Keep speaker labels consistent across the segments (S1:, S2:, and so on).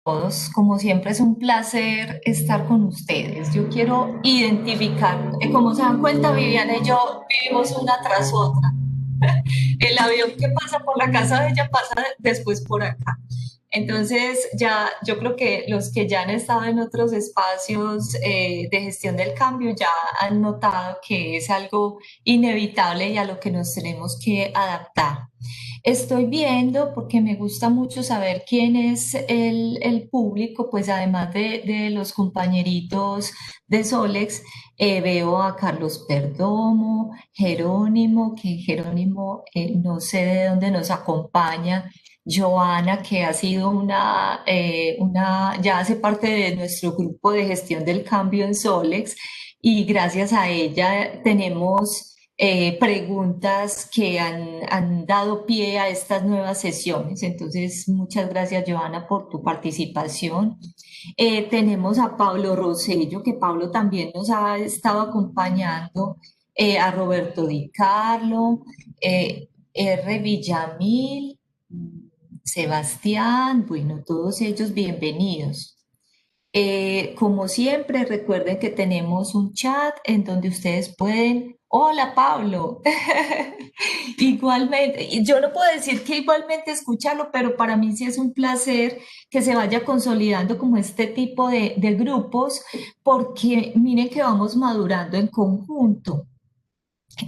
S1: Todos, como siempre es un placer estar con ustedes. Yo quiero identificar, como se dan cuenta, Viviana y yo vivimos una tras otra. El avión que pasa por la casa de ella pasa después por acá. Entonces, ya yo creo que los que ya han estado en otros espacios de gestión del cambio ya han notado que es algo inevitable y a lo que nos tenemos que adaptar. Estoy viendo porque me gusta mucho saber quién es el público, pues además de los compañeritos de Solex, veo a Carlos Perdomo, Jerónimo, que Jerónimo no sé de dónde nos acompaña, Joana, que ha sido ya hace parte de nuestro grupo de gestión del cambio en Solex y gracias a ella tenemos preguntas que han dado pie a estas nuevas sesiones. Entonces, muchas gracias, Joana, por tu participación. Tenemos a Pablo Rosello, que Pablo también nos ha estado acompañando, a Roberto Di Carlo, R. Villamil, Sebastián, bueno, todos ellos bienvenidos. Como siempre, recuerden que tenemos un chat en donde ustedes pueden. Hola, Pablo. Igualmente, y yo no puedo decir que igualmente escucharlo, pero para mí sí es un placer que se vaya consolidando como este tipo de grupos, porque miren que vamos madurando en conjunto.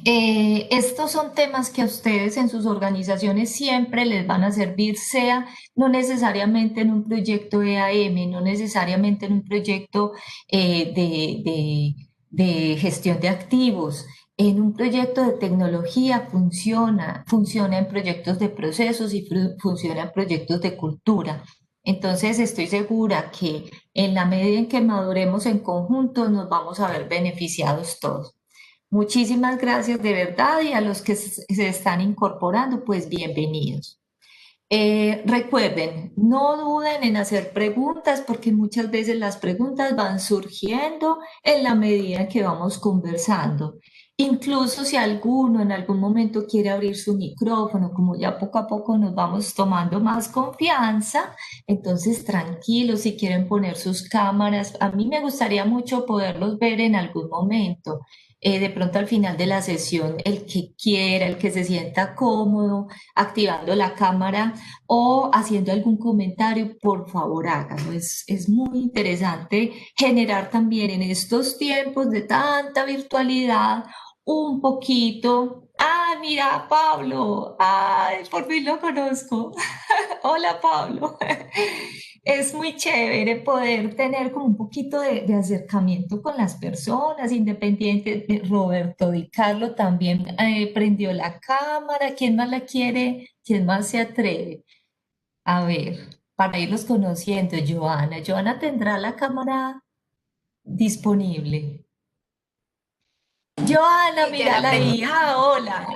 S1: Estos son temas que a ustedes en sus organizaciones siempre les van a servir, sea no necesariamente en un proyecto EAM, no necesariamente en un proyecto de gestión de activos. En un proyecto de tecnología funciona en proyectos de procesos y funciona en proyectos de cultura. Entonces estoy segura que en la medida en que maduremos en conjunto nos vamos a ver beneficiados todos. Muchísimas gracias de verdad y a los que se están incorporando, pues bienvenidos. Recuerden, no duden en hacer preguntas porque muchas veces las preguntas van surgiendo en la medida en que vamos conversando. Incluso si alguno en algún momento quiere abrir su micrófono, como ya poco a poco nos vamos tomando más confianza, entonces tranquilos si quieren poner sus cámaras. A mí me gustaría mucho poderlos ver en algún momento. De pronto al final de la sesión, el que quiera, el que se sienta cómodo, activando la cámara o haciendo algún comentario, por favor háganlo. Es muy interesante generar también en estos tiempos de tanta virtualidad un poquito. Ah, mira, Pablo. Ay, por fin lo conozco. Hola, Pablo. Es muy chévere poder tener como un poquito de acercamiento con las personas independientes. Roberto Di Carlo también prendió la cámara. ¿Quién más la quiere? ¿Quién más se atreve? A ver, para irlos conociendo, Joana. Joana tendrá la cámara disponible. Joana,
S2: Sí, ya la
S1: mírala
S2: tengo.
S1: ahí. Ah, hola.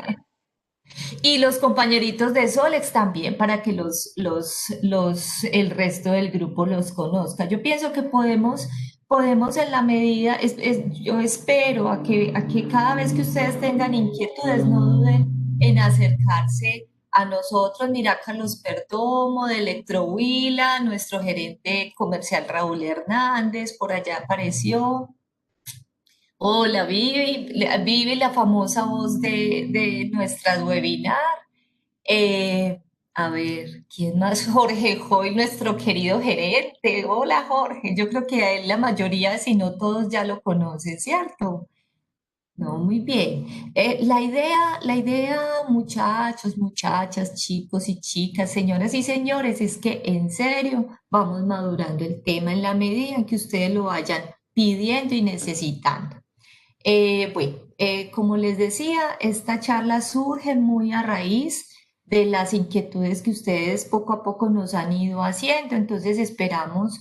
S1: Y los compañeritos de Solex también, para que el resto del grupo los conozca. Yo pienso que podemos en la medida, yo espero a que cada vez que ustedes tengan inquietudes, no duden en acercarse a nosotros. Mira, Carlos Perdomo de Electrohuila, nuestro gerente comercial Raúl Hernández, por allá apareció. Hola, Vivi, Vivi, la famosa voz de nuestras webinars. A ver, ¿quién más? Jorge Joy, nuestro querido gerente. Hola, Jorge. Yo creo que a él la mayoría, si no todos, ya lo conocen, ¿cierto? No, muy bien. La idea, muchachos, muchachas, chicos y chicas, señoras y señores, es que en serio vamos madurando el tema en la medida en que ustedes lo vayan pidiendo y necesitando. Bueno, como les decía, esta charla surge muy a raíz de las inquietudes que ustedes poco a poco nos han ido haciendo, entonces esperamos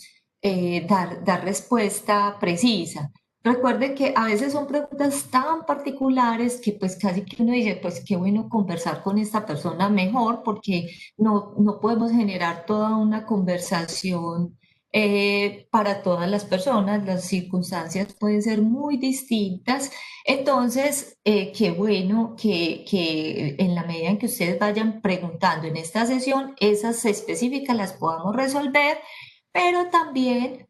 S1: dar respuesta precisa. Recuerden que a veces son preguntas tan particulares que pues casi que uno dice, pues qué bueno conversar con esta persona mejor porque no podemos generar toda una conversación para todas las personas, las circunstancias pueden ser muy distintas. Entonces, qué bueno que en la medida en que ustedes vayan preguntando en esta sesión, esas específicas las podamos resolver, pero también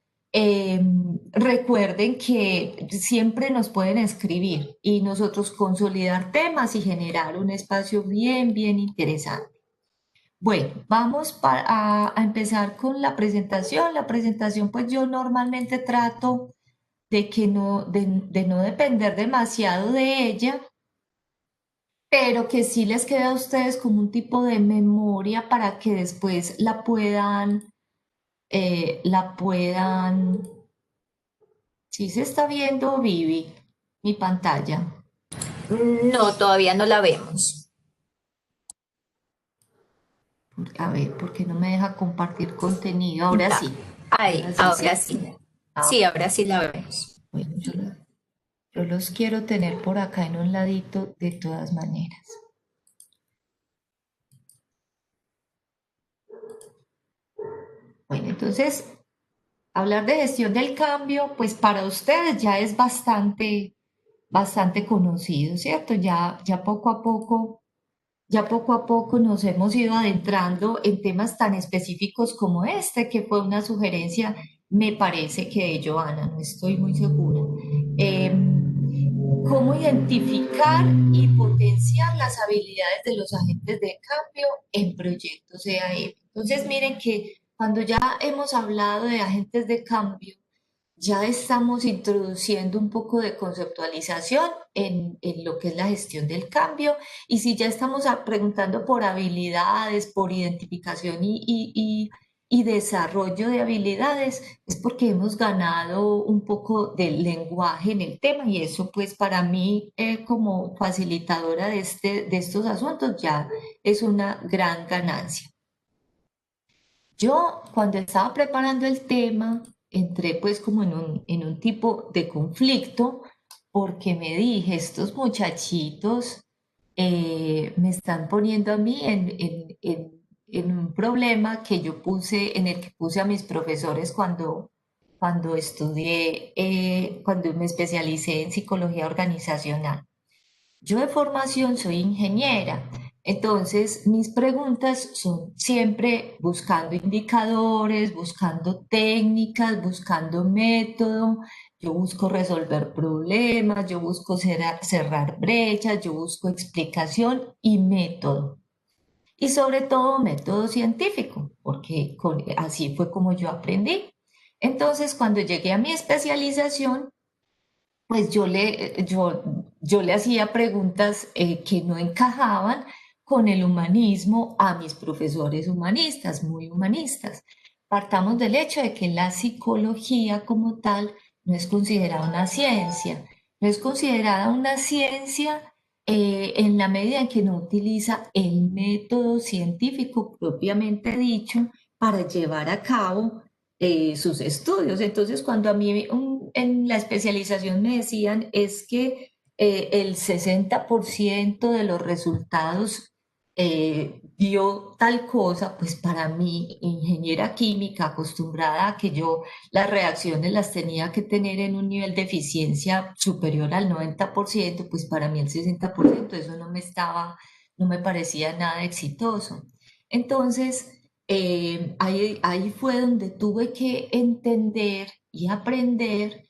S1: recuerden que siempre nos pueden escribir y nosotros consolidar temas y generar un espacio bien, bien interesante. Bueno, vamos a empezar con la presentación. La presentación, pues yo normalmente trato de que de no depender demasiado de ella, pero que sí les quede a ustedes como un tipo de memoria para que después la puedan, si se está viendo, Vivi, mi pantalla.
S2: No, todavía no la vemos.
S1: A ver, ¿por qué no me deja compartir contenido?
S2: Ya, ahí,
S1: Ahora sí,
S2: ahora
S1: ¿cierto?
S2: sí.
S1: Ah,
S2: Sí,
S1: ok.
S2: ahora sí la vemos.
S1: Bueno, yo los quiero tener por acá en un ladito de todas maneras. Bueno, entonces, hablar de gestión del cambio, pues para ustedes ya es bastante conocido, ¿cierto? Ya poco a poco nos hemos ido adentrando en temas tan específicos como este, que fue una sugerencia, me parece que de Joana, no estoy muy segura. Cómo identificar y potenciar las habilidades de los agentes de cambio en proyectos EAM. Entonces, miren que cuando ya hemos hablado de agentes de cambio, ya estamos introduciendo un poco de conceptualización en lo que es la gestión del cambio y si ya estamos preguntando por habilidades, por identificación y desarrollo de habilidades, es porque hemos ganado un poco del lenguaje en el tema y eso pues para mí como facilitadora de estos asuntos ya es una gran ganancia. Yo cuando estaba preparando el tema, entré pues como en un tipo de conflicto porque me dije, estos muchachitos me están poniendo a mí en un problema que yo puse, en el que puse a mis profesores cuando estudié, cuando me especialicé en psicología organizacional. Yo de formación soy ingeniera, entonces mis preguntas son siempre buscando indicadores, buscando técnicas, buscando método. Yo busco resolver problemas, yo busco cerrar brechas, yo busco explicación y método. Y sobre todo método científico, porque así fue como yo aprendí. Entonces, cuando llegué a mi especialización, pues yo le hacía preguntas que no encajaban con el humanismo a mis profesores humanistas, muy humanistas. Partamos del hecho de que la psicología como tal no es considerada una ciencia, no es considerada una ciencia en la medida en que no utiliza el método científico propiamente dicho para llevar a cabo sus estudios. Entonces, cuando a mí en la especialización me decían es que el 60% de los resultados dio tal cosa, pues para mí, ingeniera química, acostumbrada a que yo las reacciones las tenía que tener en un nivel de eficiencia superior al 90%, pues para mí el 60% eso no me parecía nada exitoso. Entonces, ahí fue donde tuve que entender y aprender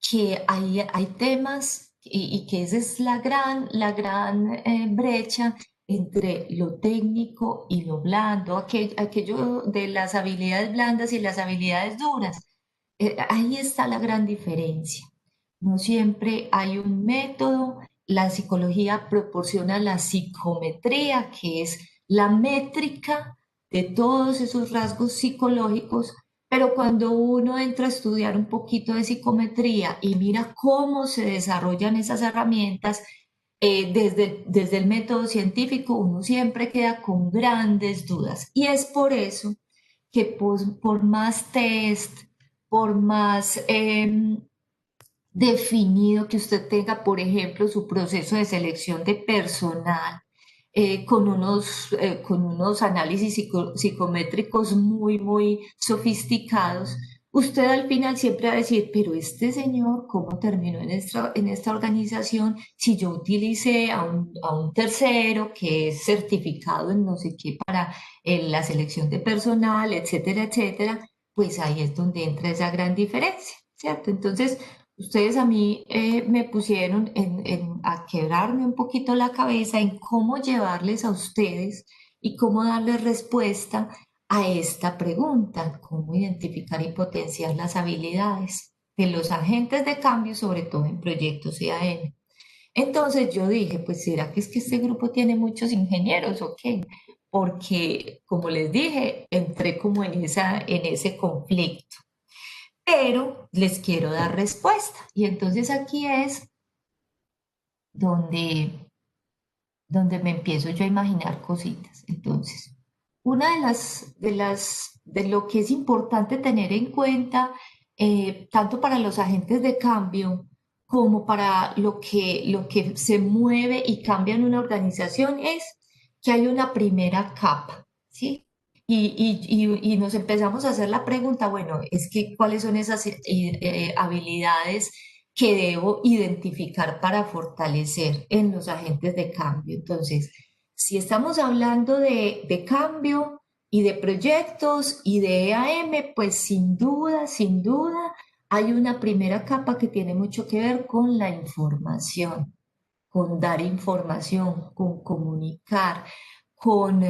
S1: que hay temas y que esa es la gran brecha entre lo técnico y lo blando, aquello de las habilidades blandas y las habilidades duras. Ahí está la gran diferencia. No siempre hay un método. La psicología proporciona la psicometría, que es la métrica de todos esos rasgos psicológicos, pero cuando uno entra a estudiar un poquito de psicometría y mira cómo se desarrollan esas herramientas, desde el método científico, uno siempre queda con grandes dudas. Y es por eso que por más test, por más definido que usted tenga, por ejemplo, su proceso de selección de personal, con unos análisis psicométricos muy, muy sofisticados, usted al final siempre va a decir, pero este señor, ¿cómo terminó en esta organización si yo utilicé a un tercero que es certificado en no sé qué para la selección de personal, etcétera, etcétera? pues ahí es donde entra esa gran diferencia, ¿cierto? Entonces, ustedes a mí me pusieron a quebrarme un poquito la cabeza en cómo llevarles a ustedes y cómo darles respuesta a esta pregunta, cómo identificar y potenciar las habilidades de los agentes de cambio, sobre todo en proyectos IAM. Entonces yo dije, pues ¿será que es que este grupo tiene muchos ingenieros o qué? Porque, como les dije, entré como en ese conflicto, pero les quiero dar respuesta. Y entonces aquí es donde, donde me empiezo yo a imaginar cositas. Entonces, una de lo que es importante tener en cuenta, tanto para los agentes de cambio como para lo que se mueve y cambia en una organización, es que hay una primera capa, ¿sí? Y nos empezamos a hacer la pregunta, bueno, es que cuáles son esas habilidades que debo identificar para fortalecer en los agentes de cambio. Entonces, si estamos hablando de cambio y de proyectos y de EAM, pues sin duda, hay una primera capa que tiene mucho que ver con la información, con dar información, con comunicar, con,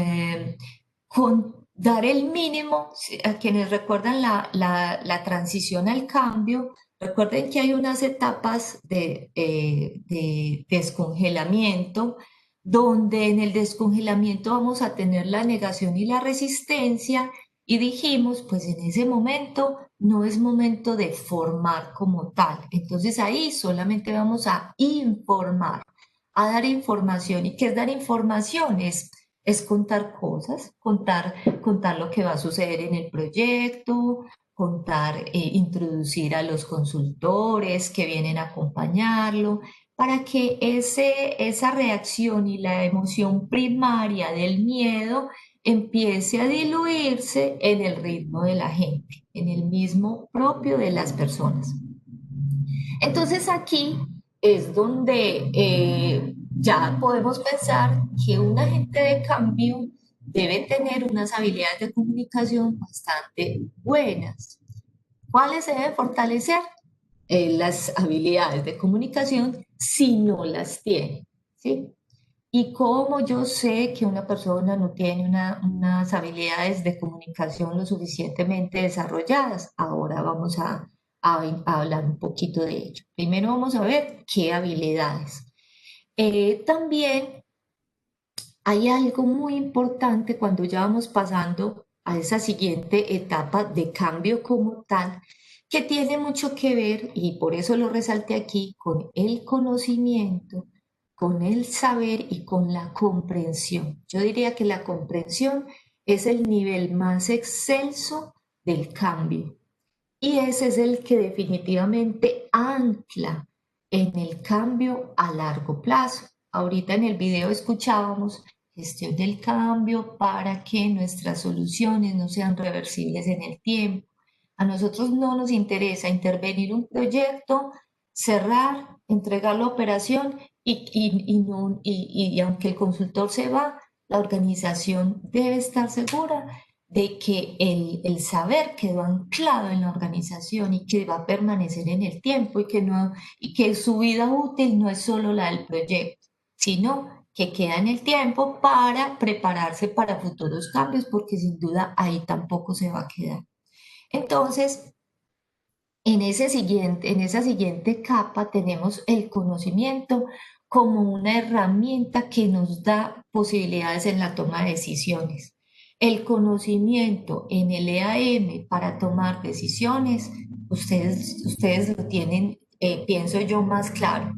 S1: con dar el mínimo. A quienes recuerdan la transición al cambio, recuerden que hay unas etapas de descongelamiento, donde en el descongelamiento vamos a tener la negación y la resistencia, y dijimos, pues en ese momento no es momento de formar como tal. Entonces ahí solamente vamos a informar, a dar información. ¿Y qué es dar información? Es contar cosas, contar lo que va a suceder en el proyecto, contar, introducir a los consultores que vienen a acompañarlo, para que esa reacción y la emoción primaria del miedo empiece a diluirse en el ritmo de la gente, en el mismo propio de las personas. Entonces aquí es donde ya podemos pensar que un agente de cambio debe tener unas habilidades de comunicación bastante buenas. ¿Cuáles se deben fortalecer? Las habilidades de comunicación si no las tiene, ¿sí? Y como yo sé que una persona no tiene unas habilidades de comunicación lo suficientemente desarrolladas, ahora vamos a hablar un poquito de ello. Primero vamos a ver qué habilidades. También hay algo muy importante cuando ya vamos pasando a esa siguiente etapa de cambio como tal, que tiene mucho que ver, y por eso lo resalté aquí, con el conocimiento, con el saber y con la comprensión. Yo diría que la comprensión es el nivel más excelso del cambio. Y ese es el que definitivamente ancla en el cambio a largo plazo. Ahorita en el video escuchábamos gestión del cambio para que nuestras soluciones no sean reversibles en el tiempo. A nosotros no nos interesa intervenir un proyecto, cerrar, entregar la operación y aunque el consultor se va, la organización debe estar segura de que el saber quedó anclado en la organización y que va a permanecer en el tiempo y que, no, y que su vida útil no es solo la del proyecto, sino que queda en el tiempo para prepararse para futuros cambios, porque sin duda ahí tampoco se va a quedar. Entonces, en esa siguiente capa tenemos el conocimiento como una herramienta que nos da posibilidades en la toma de decisiones. El conocimiento en el EAM para tomar decisiones, ustedes lo tienen, pienso yo, más claro.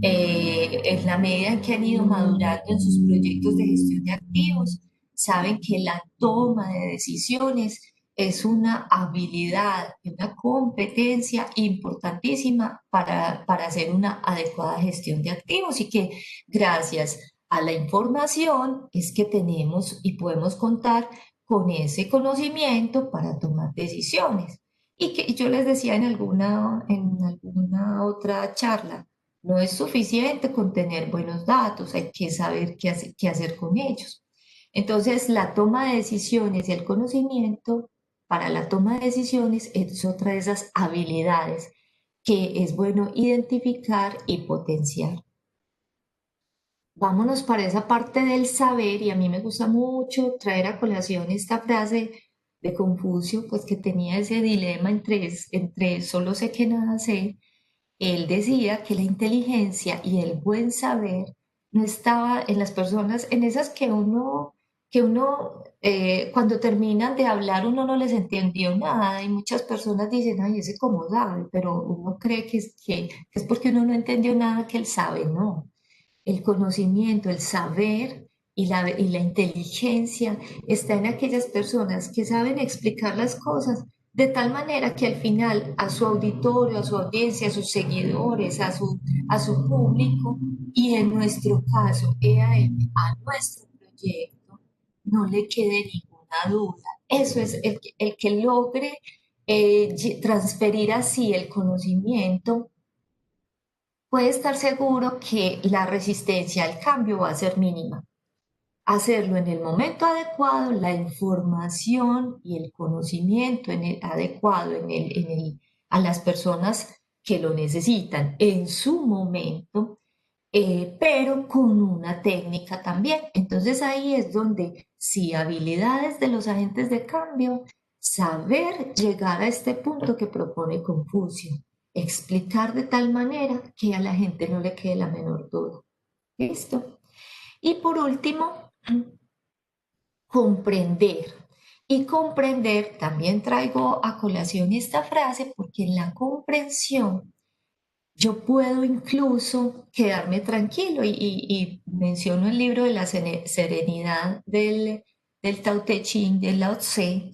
S1: En la medida en que han ido madurando en sus proyectos de gestión de activos, saben que la toma de decisiones es una habilidad, una competencia importantísima para hacer una adecuada gestión de activos, y que gracias a la información es que tenemos y podemos contar con ese conocimiento para tomar decisiones. Y que yo les decía en alguna otra charla, no es suficiente con tener buenos datos, hay que saber qué hacer con ellos. Entonces, la toma de decisiones y el conocimiento para la toma de decisiones es otra de esas habilidades que es bueno identificar y potenciar. Vámonos para esa parte del saber, y a mí me gusta mucho traer a colación esta frase de Confucio, pues que tenía ese dilema entre solo sé que nada sé. Él decía que la inteligencia y el buen saber no estaba en las personas, en esas que uno cuando terminan de hablar uno no les entendió nada y muchas personas dicen, ay, ese cómo sabe, pero uno cree que es porque uno no entendió nada que él sabe, no. El conocimiento, el saber y la inteligencia está en aquellas personas que saben explicar las cosas de tal manera que al final a su auditorio, a su audiencia, a sus seguidores, a su público y en nuestro caso, a nuestro proyecto, no le quede ninguna duda. Eso es el que logre transferir así el conocimiento puede estar seguro que la resistencia al cambio va a ser mínima. Hacerlo en el momento adecuado, la información y el conocimiento adecuado a las personas que lo necesitan en su momento, pero con una técnica también. Entonces ahí es donde, si habilidades de los agentes de cambio, saber llegar a este punto que propone Confucio, explicar de tal manera que a la gente no le quede la menor duda. ¿Listo? Y por último, comprender. Y comprender, también traigo a colación esta frase porque en la comprensión yo puedo incluso quedarme tranquilo y menciono el libro de la serenidad del Tao Te Ching, de Lao Tse,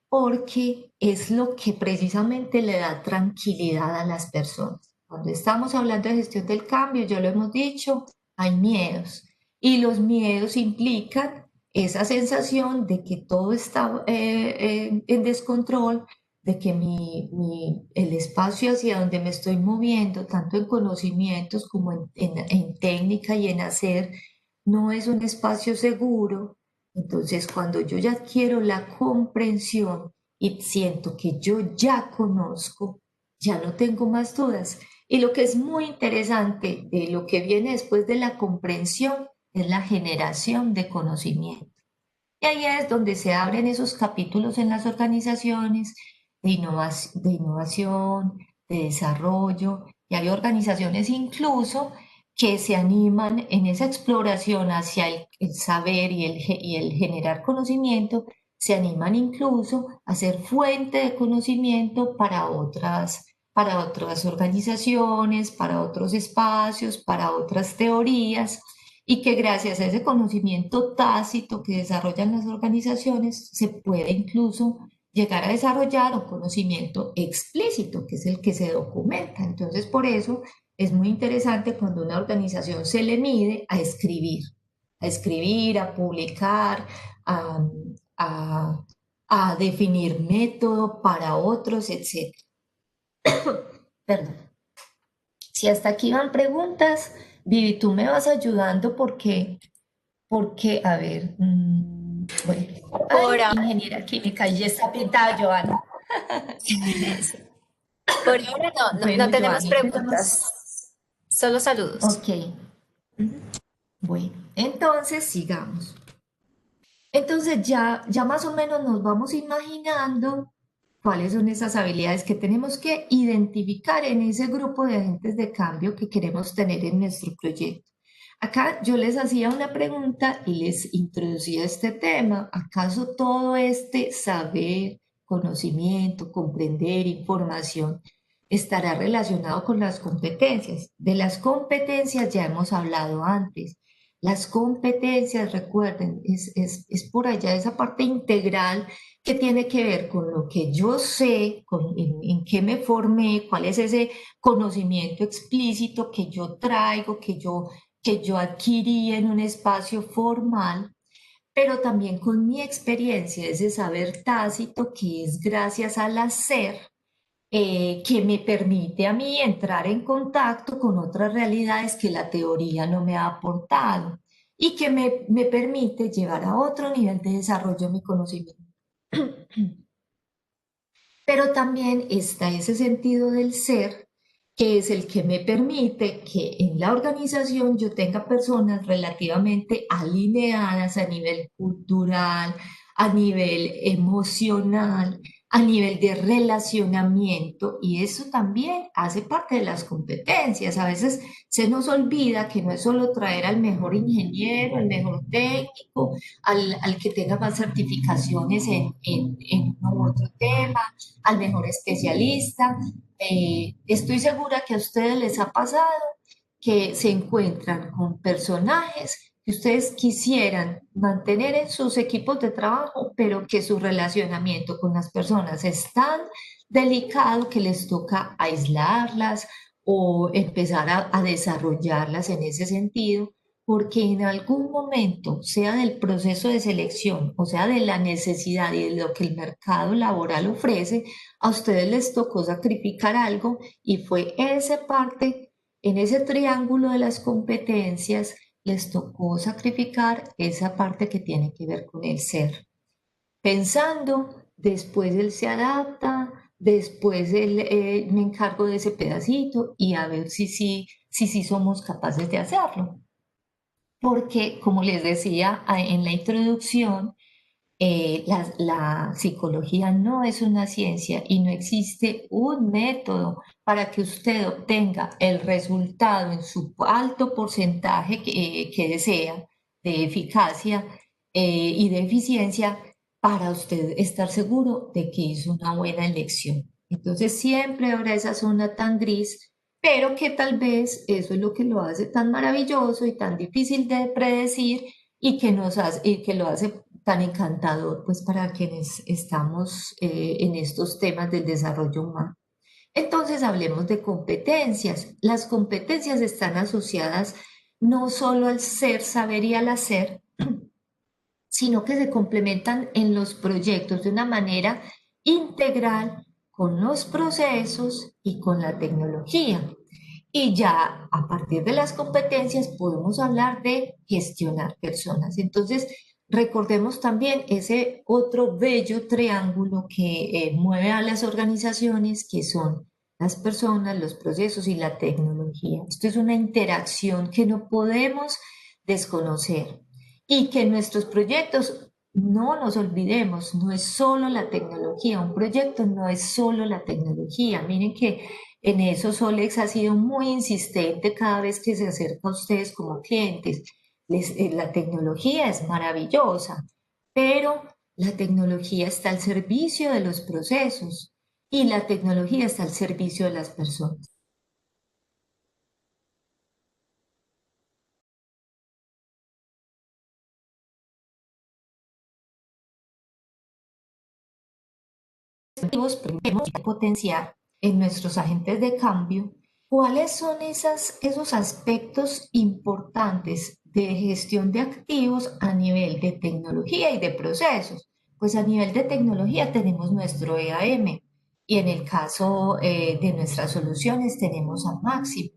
S1: porque es lo que precisamente le da tranquilidad a las personas. Cuando estamos hablando de gestión del cambio, ya lo hemos dicho, hay miedos y los miedos implican esa sensación de que todo está en descontrol, de que el espacio hacia donde me estoy moviendo, tanto en conocimientos como en técnica y en hacer, no es un espacio seguro. Entonces, cuando yo ya quiero la comprensión y siento que yo ya conozco, ya no tengo más dudas. Y lo que es muy interesante de lo que viene después de la comprensión es la generación de conocimiento. Y ahí es donde se abren esos capítulos en las organizaciones de innovación, de desarrollo, y hay organizaciones incluso que se animan en esa exploración hacia el saber y el generar conocimiento, se animan incluso a ser fuente de conocimiento para otras organizaciones, para otros espacios, para otras teorías y que gracias a ese conocimiento tácito que desarrollan las organizaciones se puede incluso llegar a desarrollar un conocimiento explícito, que es el que se documenta. Entonces, por eso es muy interesante cuando una organización se le mide a publicar, a, a, a definir método para otros, etc. Perdón. Si hasta aquí van preguntas, Vivi, tú me vas ayudando porque, a ver, bueno,
S2: Por
S1: ay,
S2: ahora,
S1: ingeniera química, y ya está pintada Joana.
S2: por ahora no
S1: Bueno,
S2: tenemos
S1: Joana,
S2: preguntas, solo saludos.
S1: ok, bueno, entonces sigamos. Entonces ya más o menos nos vamos imaginando cuáles son esas habilidades que tenemos que identificar en ese grupo de agentes de cambio que queremos tener en nuestro proyecto. Acá yo les hacía una pregunta y les introducía este tema. ¿Acaso todo este saber, conocimiento, comprender, información estará relacionado con las competencias? De las competencias ya hemos hablado antes. Las competencias, recuerden, es por allá esa parte integral que tiene que ver con lo que yo sé, en qué me formé, cuál es ese conocimiento explícito que yo traigo, que yo adquirí en un espacio formal, pero también con mi experiencia, ese saber tácito que es gracias al hacer, que me permite a mí entrar en contacto con otras realidades que la teoría no me ha aportado y que me permite llevar a otro nivel de desarrollo mi conocimiento. Pero también está ese sentido del ser, que es el que me permite que en la organización yo tenga personas relativamente alineadas a nivel cultural, a nivel emocional, a nivel de relacionamiento, y eso también hace parte de las competencias. A veces se nos olvida que no es solo traer al mejor ingeniero, al mejor técnico, al que tenga más certificaciones en uno u otro tema, al mejor especialista. Estoy segura que a ustedes les ha pasado que se encuentran con personajes que ustedes quisieran mantener en sus equipos de trabajo, pero que su relacionamiento con las personas es tan delicado que les toca aislarlas o empezar a desarrollarlas en ese sentido, porque en algún momento, sea del proceso de selección o sea de la necesidad y de lo que el mercado laboral ofrece, a ustedes les tocó sacrificar algo y fue esa parte, en ese triángulo de las competencias, les tocó sacrificar esa parte que tiene que ver con el ser. Pensando, después él se adapta, después él, me encargo de ese pedacito y a ver si somos capaces de hacerlo. Porque, como les decía en la introducción, la psicología no es una ciencia y no existe un método para que usted obtenga el resultado en su alto porcentaje que desea de eficacia y de eficiencia para usted estar seguro de que hizo una buena elección. Entonces siempre habrá esa zona tan gris, pero que tal vez eso es lo que lo hace tan maravilloso y tan difícil de predecir y que lo hace tan encantador pues para quienes estamos en estos temas del desarrollo humano. Entonces hablemos de competencias. Las competencias están asociadas no solo al ser, saber y al hacer, sino que se complementan en los proyectos de una manera integral con los procesos y con la tecnología. Y ya a partir de las competencias podemos hablar de gestionar personas. Entonces, recordemos también ese otro bello triángulo que mueve a las organizaciones, que son las personas, los procesos y la tecnología. Esto es una interacción que no podemos desconocer y que en nuestros proyectos no nos olvidemos, no es solo la tecnología, un proyecto no es solo la tecnología. Miren que en eso Solex ha sido muy insistente cada vez que se acerca a ustedes como clientes. La tecnología es maravillosa, pero la tecnología está al servicio de los procesos y la tecnología está al servicio de las personas. Podemos potenciar en nuestros agentes de cambio cuáles son esos aspectos importantes de gestión de activos a nivel de tecnología y de procesos. Pues a nivel de tecnología tenemos nuestro EAM y en el caso de nuestras soluciones tenemos a Maxim.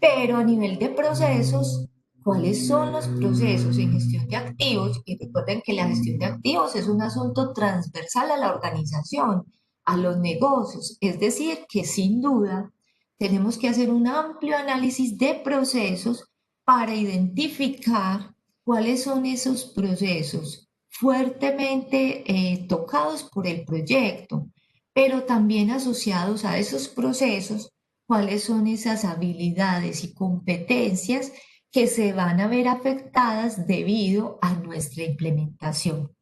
S1: Pero a nivel de procesos, ¿cuáles son los procesos en gestión de activos? Y recuerden que la gestión de activos es un asunto transversal a la organización, a los negocios. Es decir, que sin duda tenemos que hacer un amplio análisis de procesos para identificar cuáles son esos procesos fuertemente tocados por el proyecto, pero también asociados a esos procesos cuáles son esas habilidades y competencias que se van a ver afectadas debido a nuestra implementación.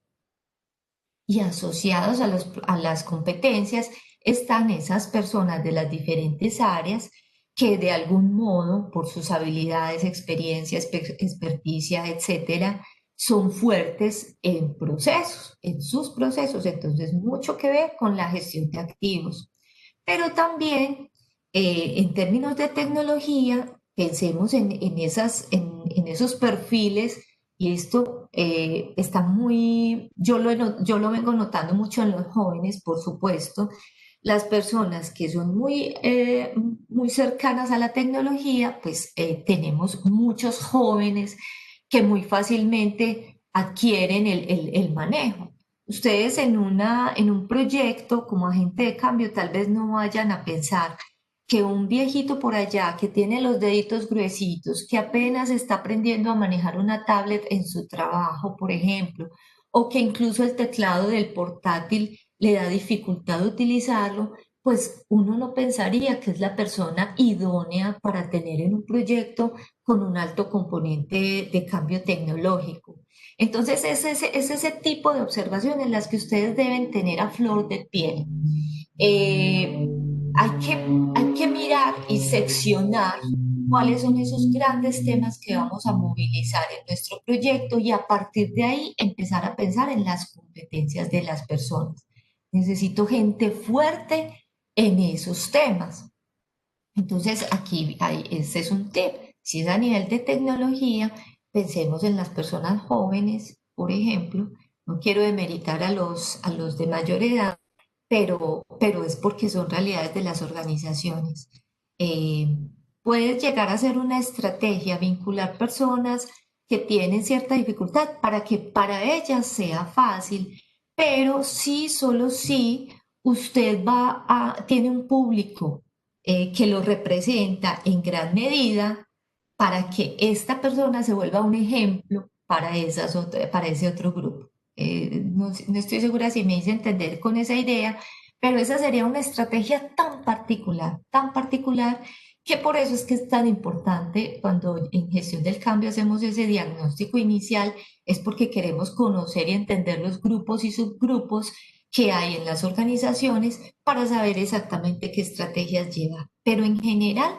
S1: Y asociados a las competencias están esas personas de las diferentes áreas que de algún modo, por sus habilidades, experiencia, experticia, etcétera, son fuertes en procesos, en sus procesos. Entonces, mucho que ver con la gestión de activos. Pero también en términos de tecnología, pensemos en esos perfiles y esto está muy, yo lo vengo notando mucho en los jóvenes, por supuesto, las personas que son muy cercanas a la tecnología, pues tenemos muchos jóvenes que muy fácilmente adquieren el manejo. ustedes en un proyecto como agente de cambio tal vez no vayan a pensar que un viejito por allá que tiene los deditos gruesitos, que apenas está aprendiendo a manejar una tablet en su trabajo, por ejemplo, o que incluso el teclado del portátil le da dificultad de utilizarlo, pues uno no pensaría que es la persona idónea para tener en un proyecto con un alto componente de cambio tecnológico. Entonces, es ese tipo de observaciones las que ustedes deben tener a flor de piel. Eh, hay que mirar y seccionar cuáles son esos grandes temas que vamos a movilizar en nuestro proyecto y a partir de ahí empezar a pensar en las competencias de las personas. Necesito gente fuerte en esos temas. Entonces, aquí hay, este es un tip. Si es a nivel de tecnología, pensemos en las personas jóvenes, por ejemplo. No quiero demeritar a los de mayor edad, pero es porque son realidades de las organizaciones. Eh, puede llegar a ser una estrategia vincular personas que tienen cierta dificultad para que para ellas sea fácil, pero sí, solo si usted tiene un público que lo representa en gran medida para que esta persona se vuelva un ejemplo para, para ese otro grupo. No estoy segura si me hice entender con esa idea, pero esa sería una estrategia tan particular, que por eso es que es tan importante cuando en gestión del cambio hacemos ese diagnóstico inicial, es porque queremos conocer y entender los grupos y subgrupos que hay en las organizaciones para saber exactamente qué estrategias llevar. Pero en general,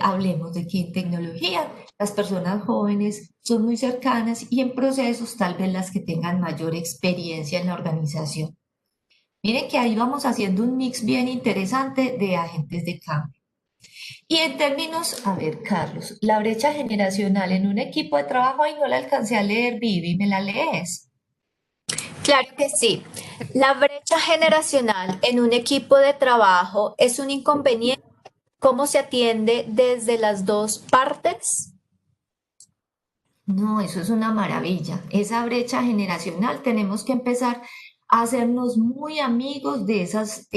S1: hablemos de que en tecnología las personas jóvenes son muy cercanas y en procesos tal vez las que tengan mayor experiencia en la organización. Miren que ahí vamos haciendo un mix bien interesante de agentes de cambio. Y en términos, a ver, Carlos, la brecha generacional en un equipo de trabajo, ahí no la alcancé a leer, Vivi, ¿me la lees?
S2: Claro que sí. La brecha generacional en un equipo de trabajo es un inconveniente. ¿Cómo se atiende desde las dos partes?
S1: No, eso es una maravilla. Esa brecha generacional tenemos que empezar a hacernos muy amigos de esas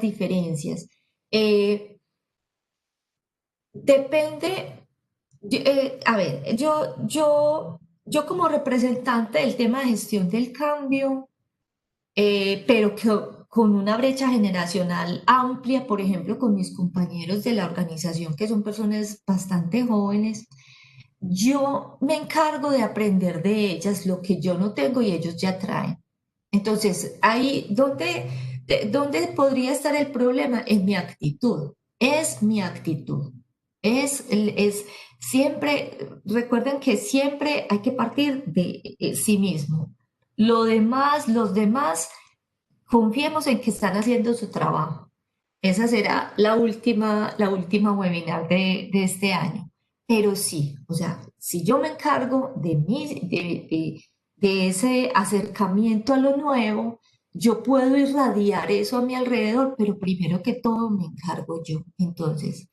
S1: diferencias. Eh, depende, a ver, yo como representante del tema de gestión del cambio, pero que, con una brecha generacional amplia, por ejemplo, con mis compañeros de la organización, que son personas bastante jóvenes, yo me encargo de aprender de ellas lo que yo no tengo y ellos ya traen. Entonces, ahí, ¿dónde podría estar el problema? En mi actitud. Es mi actitud. Es siempre, recuerden que siempre hay que partir de sí mismo. Lo demás, los demás, confiemos en que están haciendo su trabajo. Esa será la última webinar de este año. Pero sí, o sea, si yo me encargo de ese acercamiento a lo nuevo, yo puedo irradiar eso a mi alrededor, pero primero que todo me encargo yo. Entonces,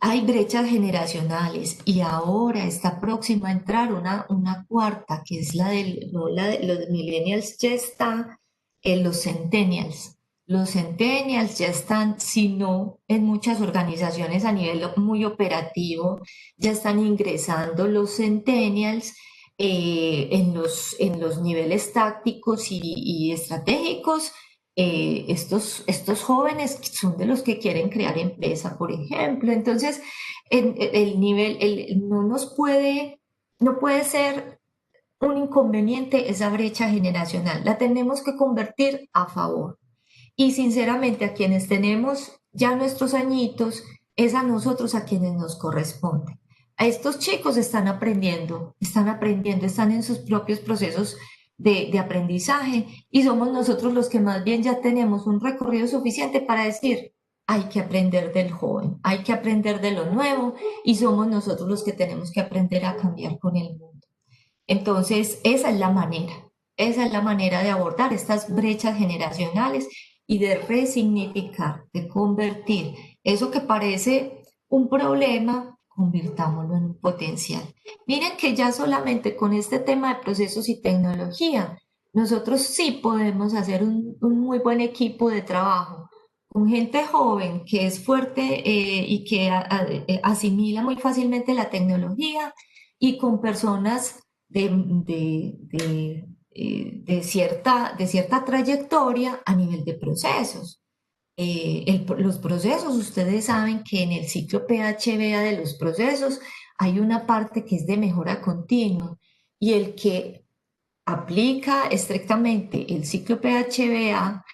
S1: hay brechas generacionales y ahora está próxima a entrar una cuarta, que es la de los millennials, ya está en los centennials. Los centennials ya están, si no, en muchas organizaciones a nivel muy operativo, ya están ingresando los centennials en los niveles tácticos y estratégicos. Estos jóvenes son de los que quieren crear empresa, por ejemplo. Entonces, el nivel, no puede ser un inconveniente esa brecha generacional. La tenemos que convertir a favor. Y sinceramente, a quienes tenemos ya nuestros añitos, es a nosotros a quienes nos corresponde. A estos chicos están en sus propios procesos de aprendizaje y somos nosotros los que más bien ya tenemos un recorrido suficiente para decir, hay que aprender del joven, hay que aprender de lo nuevo y somos nosotros los que tenemos que aprender a cambiar con el mundo. Entonces, esa es la manera de abordar estas brechas generacionales y de resignificar, de convertir eso que parece un problema, convirtámoslo en un potencial. Miren que ya solamente con este tema de procesos y tecnología, nosotros sí podemos hacer un muy buen equipo de trabajo con gente joven que es fuerte y que asimila muy fácilmente la tecnología y con personas de cierta trayectoria a nivel de procesos. Los procesos, ustedes saben que en el ciclo PHBA de los procesos hay una parte que es de mejora continua y el que aplica estrictamente el ciclo PHBA,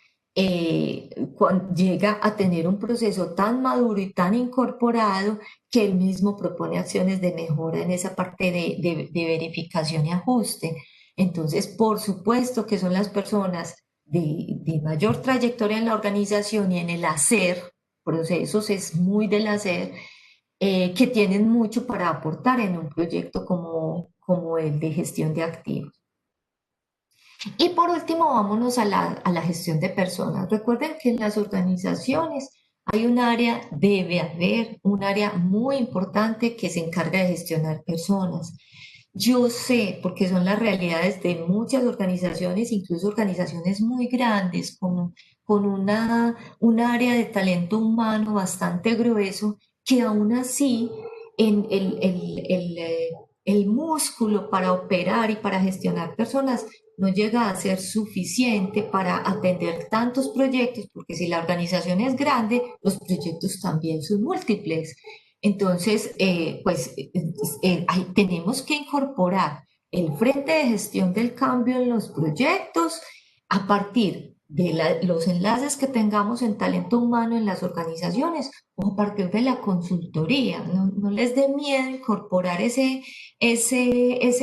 S1: llega a tener un proceso tan maduro y tan incorporado que él mismo propone acciones de mejora en esa parte de verificación y ajuste. Entonces, por supuesto que son las personas de mayor trayectoria en la organización y en el hacer, procesos es muy del hacer, que tienen mucho para aportar en un proyecto como el de gestión de activos. Y por último, vámonos a la gestión de personas. Recuerden que en las organizaciones hay un área, debe haber un área muy importante que se encarga de gestionar personas. Yo sé, porque son las realidades de muchas organizaciones, incluso organizaciones muy grandes, con un área de talento humano bastante grueso, que aún así en el músculo para operar y para gestionar personas no llega a ser suficiente para atender tantos proyectos, porque si la organización es grande, los proyectos también son múltiples. Entonces, tenemos que incorporar el frente de gestión del cambio en los proyectos a partir de los enlaces que tengamos en talento humano en las organizaciones o a partir de la consultoría. No, no les dé miedo incorporar ese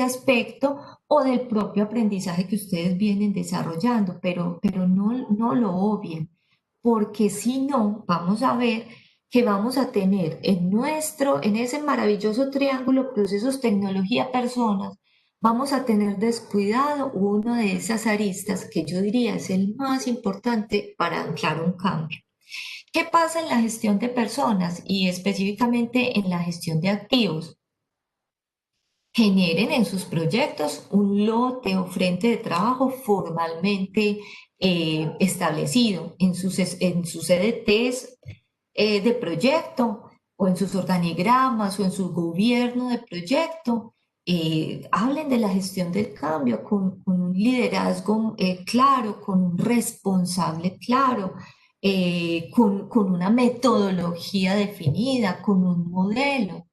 S1: aspecto o del propio aprendizaje que ustedes vienen desarrollando, pero no, no lo obvien, porque si no, vamos a ver que vamos a tener en ese maravilloso triángulo procesos, tecnología, personas, vamos a tener descuidado una de esas aristas que yo diría es el más importante para anclar un cambio. ¿Qué pasa en la gestión de personas y específicamente en la gestión de activos? Generen en sus proyectos un lote o frente de trabajo formalmente establecido en sus CDTs de proyecto o en sus organigramas o en su gobierno de proyecto. Hablen de la gestión del cambio con un liderazgo claro, con un responsable claro, con una metodología definida, con un modelo.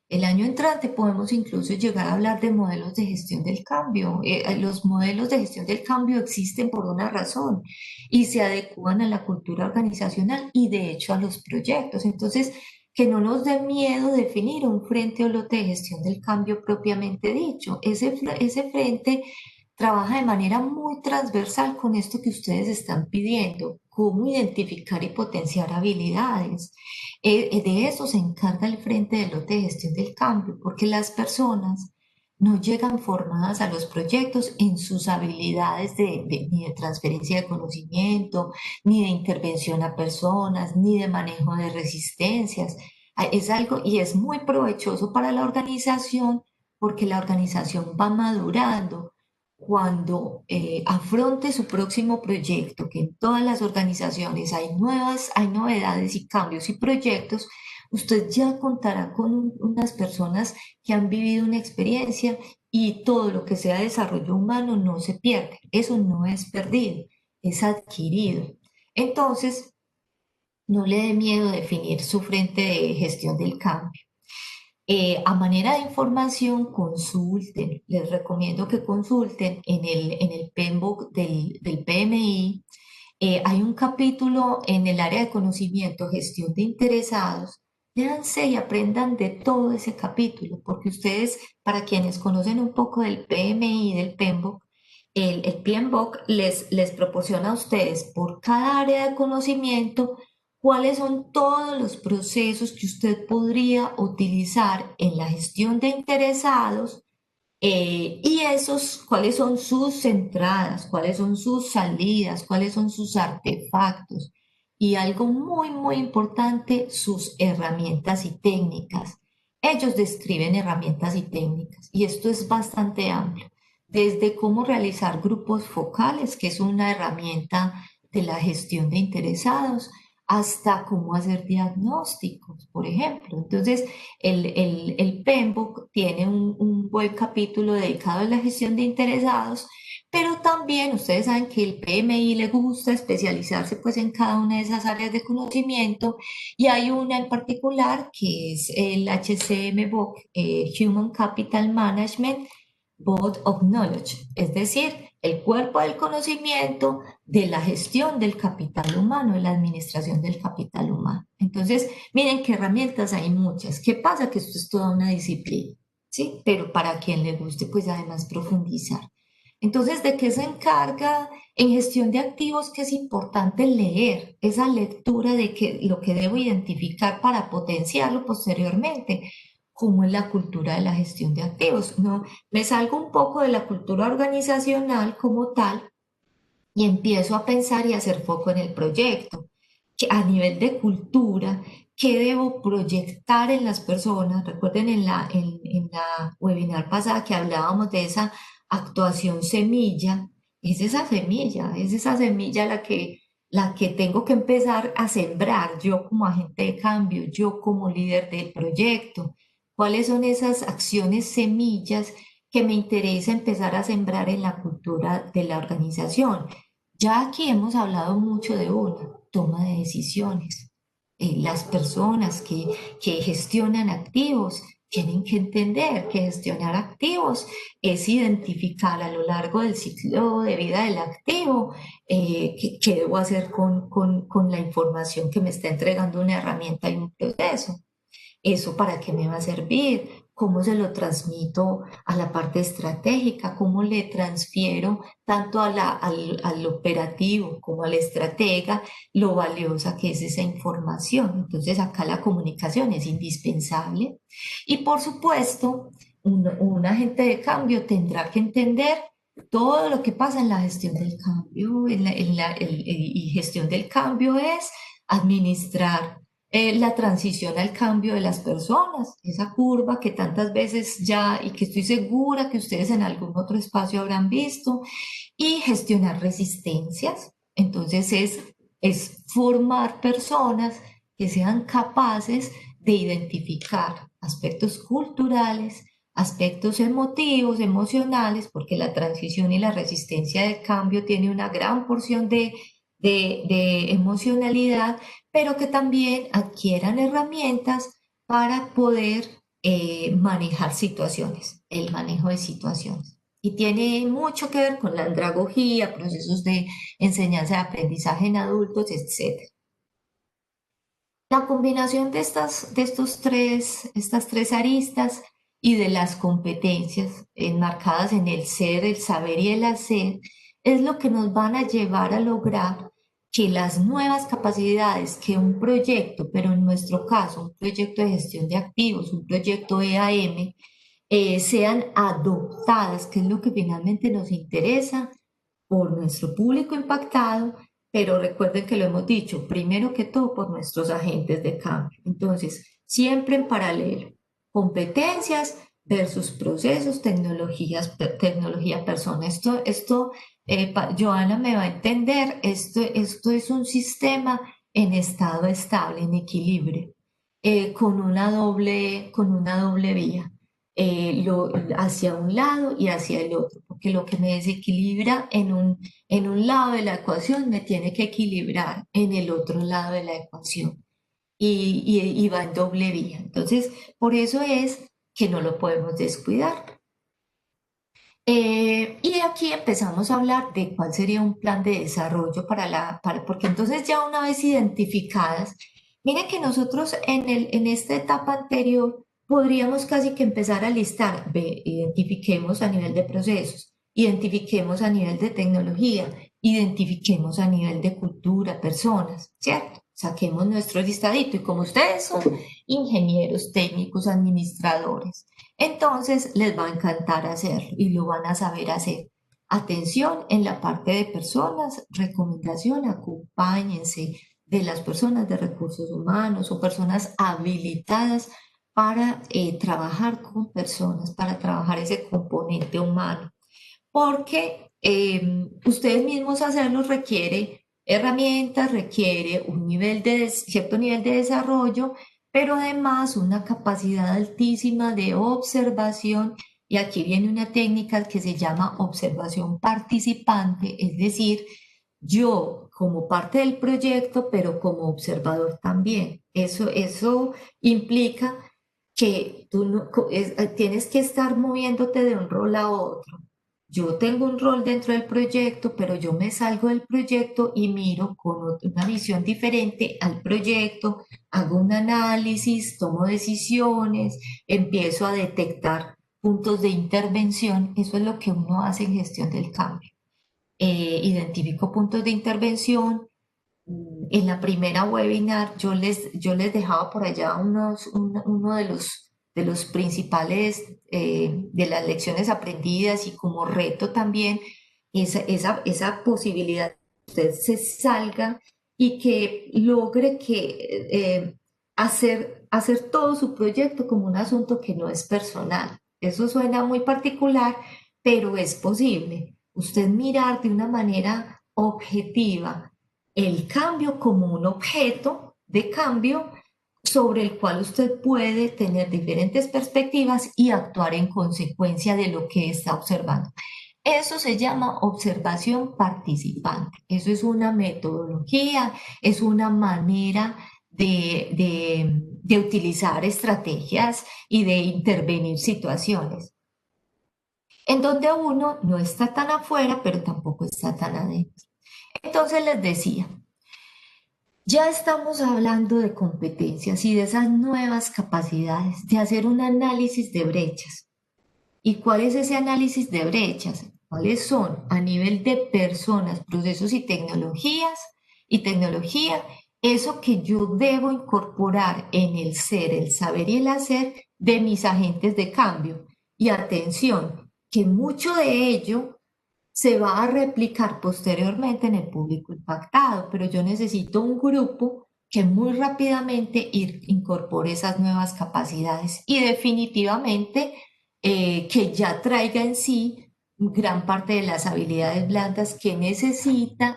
S1: El año entrante podemos incluso llegar a hablar de modelos de gestión del cambio. Los modelos de gestión del cambio existen por una razón y se adecúan a la cultura organizacional y de hecho a los proyectos. Entonces, que no nos dé miedo definir un frente o lote de gestión del cambio propiamente dicho. Ese frente trabaja de manera muy transversal con esto que ustedes están pidiendo, cómo identificar y potenciar habilidades. De eso se encarga el Frente de Lote de Gestión del Cambio, porque las personas no llegan formadas a los proyectos en sus habilidades ni de transferencia de conocimiento, ni de intervención a personas, ni de manejo de resistencias. Es algo y es muy provechoso para la organización porque la organización va madurando cuando afronte su próximo proyecto, que en todas las organizaciones hay novedades y cambios y proyectos, usted ya contará con unas personas que han vivido una experiencia y todo lo que sea desarrollo humano no se pierde. Eso no es perdido, es adquirido. Entonces, no le dé miedo definir su frente de gestión del cambio. A manera de información, consulten, les recomiendo que consulten en el PMBOK del PMI. Hay un capítulo en el área de conocimiento, gestión de interesados. Léanse y aprendan de todo ese capítulo, porque ustedes, para quienes conocen un poco del PMI y del PMBOK, el PMBOK les proporciona a ustedes por cada área de conocimiento cuáles son todos los procesos que usted podría utilizar en la gestión de interesados y esos, cuáles son sus entradas, cuáles son sus salidas, cuáles son sus artefactos. Y algo muy, muy importante, sus herramientas y técnicas. Ellos describen herramientas y técnicas y esto es bastante amplio. desde cómo realizar grupos focales, que es una herramienta de la gestión de interesados, hasta cómo hacer diagnósticos, por ejemplo. Entonces, el PMBOK tiene un buen capítulo dedicado a la gestión de interesados, pero también ustedes saben que el PMI le gusta especializarse pues en cada una de esas áreas de conocimiento y hay una en particular que es el HCM Human Capital Management, Board of Knowledge, es decir, el cuerpo del conocimiento de la gestión del capital humano, de la administración del capital humano. Entonces, miren qué herramientas hay muchas. ¿Qué pasa? Que esto es toda una disciplina, ¿sí? Pero para quien le guste, pues además profundizar. Entonces, ¿de qué se encarga en gestión de activos? Que es importante leer esa lectura de que, lo que debo identificar para potenciarlo posteriormente, como es la cultura de la gestión de activos. No, me salgo un poco de la cultura organizacional como tal y empiezo a pensar y a hacer foco en el proyecto, que a nivel de cultura, ¿qué debo proyectar en las personas? Recuerden en la webinar pasada que hablábamos de esa actuación semilla, es esa semilla la que tengo que empezar a sembrar yo como agente de cambio, yo como líder del proyecto. ¿Cuáles son esas acciones semillas que me interesa empezar a sembrar en la cultura de la organización? Ya aquí hemos hablado mucho de una toma de decisiones. Las personas que gestionan activos tienen que entender que gestionar activos es identificar a lo largo del ciclo de vida del activo qué debo hacer con la información que me está entregando una herramienta y un proceso. ¿Eso para qué me va a servir? ¿Cómo se lo transmito a la parte estratégica? ¿Cómo le transfiero tanto al operativo como al estratega lo valiosa que es esa información? Entonces acá la comunicación es indispensable. Y por supuesto, un agente de cambio tendrá que entender todo lo que pasa en la gestión del cambio. Y gestión del cambio es administrar la transición al cambio de las personas, esa curva que tantas veces ya y que estoy segura que ustedes en algún otro espacio habrán visto, y gestionar resistencias. Entonces es formar personas que sean capaces de identificar aspectos culturales, aspectos emotivos, emocionales, porque la transición y la resistencia del cambio tiene una gran porción de emocionalidad, pero que también adquieran herramientas para poder manejar situaciones, el manejo de situaciones. Y tiene mucho que ver con la andragogía, procesos de enseñanza y aprendizaje en adultos, etcétera. La combinación estas tres aristas y de las competencias enmarcadas en el ser, el saber y el hacer es lo que nos van a llevar a lograr que las nuevas capacidades que un proyecto, pero en nuestro caso un proyecto de gestión de activos, un proyecto EAM, sean adoptadas, que es lo que finalmente nos interesa por nuestro público impactado, pero recuerden que lo hemos dicho, primero que todo por nuestros agentes de cambio. Entonces, siempre en paralelo, competencias versus procesos, tecnología, persona. Joana me va a entender, esto es un sistema en estado estable, en equilibrio, con una doble vía, hacia un lado y hacia el otro, porque lo que me desequilibra en un lado de la ecuación me tiene que equilibrar en el otro lado de la ecuación y va en doble vía. Entonces, por eso es que no lo podemos descuidar. Y aquí empezamos a hablar de cuál sería un plan de desarrollo porque entonces ya una vez identificadas, miren que nosotros en esta etapa anterior podríamos casi que empezar a listar, identifiquemos a nivel de procesos, identifiquemos a nivel de tecnología, identifiquemos a nivel de cultura, personas, ¿cierto? Saquemos nuestro listadito y como ustedes son ingenieros, técnicos, administradores, entonces les va a encantar hacerlo y lo van a saber hacer. Atención en la parte de personas, recomendación, acompáñense de las personas de recursos humanos o personas habilitadas para trabajar con personas, para trabajar ese componente humano. porque ustedes mismos hacerlo requiere herramientas, requiere un nivel cierto nivel de desarrollo, pero además una capacidad altísima de observación. Y aquí viene una técnica que se llama observación participante, es decir, yo como parte del proyecto, pero como observador también. Eso implica que tú tienes que estar moviéndote de un rol a otro. Yo tengo un rol dentro del proyecto, pero yo me salgo del proyecto y miro con una visión diferente al proyecto, hago un análisis, tomo decisiones, empiezo a detectar puntos de intervención. Eso es lo que uno hace en gestión del cambio. Identifico puntos de intervención. En la primera webinar yo les dejaba por allá uno de los principales de las lecciones aprendidas y como reto también esa posibilidad de que usted se salga y que logre hacer todo su proyecto como un asunto que no es personal. Eso suena muy particular, pero es posible. Usted mirar de una manera objetiva el cambio como un objeto de cambio sobre el cual usted puede tener diferentes perspectivas y actuar en consecuencia de lo que está observando. Eso se llama observación participante. Eso es una metodología, es una manera de utilizar estrategias y de intervenir situaciones en donde uno no está tan afuera, pero tampoco está tan adentro. Entonces les decía, ya estamos hablando de competencias y de esas nuevas capacidades, de hacer un análisis de brechas. ¿Y cuál es ese análisis de brechas? ¿Cuáles son a nivel de personas, procesos y tecnologías? Y tecnología, eso que yo debo incorporar en el ser, el saber y el hacer de mis agentes de cambio. Y atención, que mucho de ello se va a replicar posteriormente en el público impactado, pero yo necesito un grupo que muy rápidamente incorpore esas nuevas capacidades y definitivamente que ya traiga en sí gran parte de las habilidades blandas que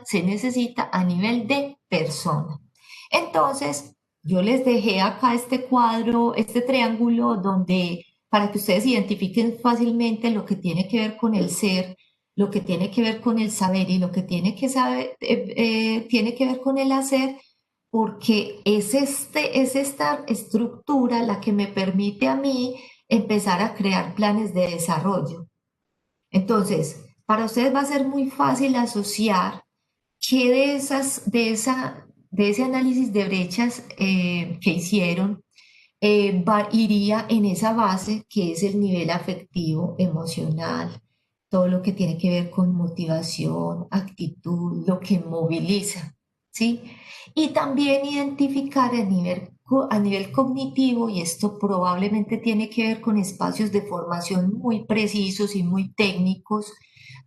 S1: se necesita a nivel de persona. Entonces, yo les dejé acá este cuadro, este triángulo, donde para que ustedes identifiquen fácilmente lo que tiene que ver con el ser, lo que tiene que ver con el saber y lo que tiene que ver con el hacer, porque es esta estructura la que me permite a mí empezar a crear planes de desarrollo. Entonces, para ustedes va a ser muy fácil asociar qué de ese análisis de brechas que hicieron iría en esa base que es el nivel afectivo, emocional, todo lo que tiene que ver con motivación, actitud, lo que moviliza, ¿sí? Y también identificar a nivel cognitivo, y esto probablemente tiene que ver con espacios de formación muy precisos y muy técnicos,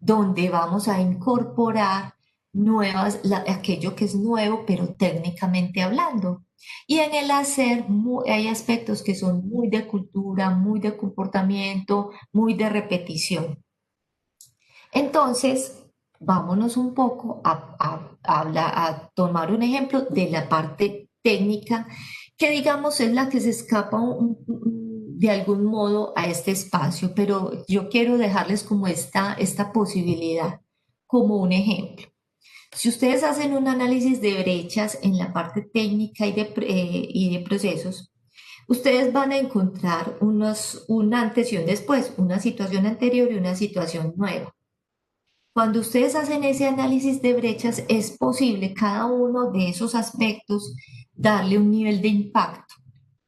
S1: donde vamos a incorporar aquello que es nuevo, pero técnicamente hablando. Y en el hacer hay aspectos que son muy de cultura, muy de comportamiento, muy de repetición. Entonces, vámonos un poco a tomar un ejemplo de la parte técnica, que digamos es la que se escapa de algún modo a este espacio, pero yo quiero dejarles como esta posibilidad, como un ejemplo. Si ustedes hacen un análisis de brechas en la parte técnica y de procesos, ustedes van a encontrar un antes y un después, una situación anterior y una situación nueva. Cuando ustedes hacen ese análisis de brechas, es posible cada uno de esos aspectos darle un nivel de impacto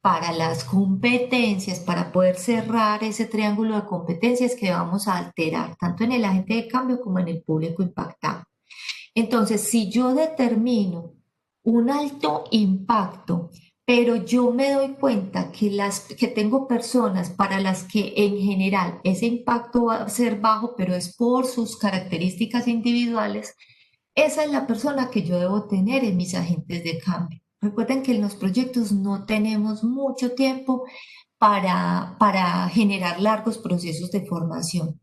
S1: para las competencias, para poder cerrar ese triángulo de competencias que vamos a alterar, tanto en el agente de cambio como en el público impactado. Entonces, si yo determino un alto impacto, pero yo me doy cuenta que tengo personas para las que en general ese impacto va a ser bajo, pero es por sus características individuales, esa es la persona que yo debo tener en mis agentes de cambio. Recuerden que en los proyectos no tenemos mucho tiempo para generar largos procesos de formación.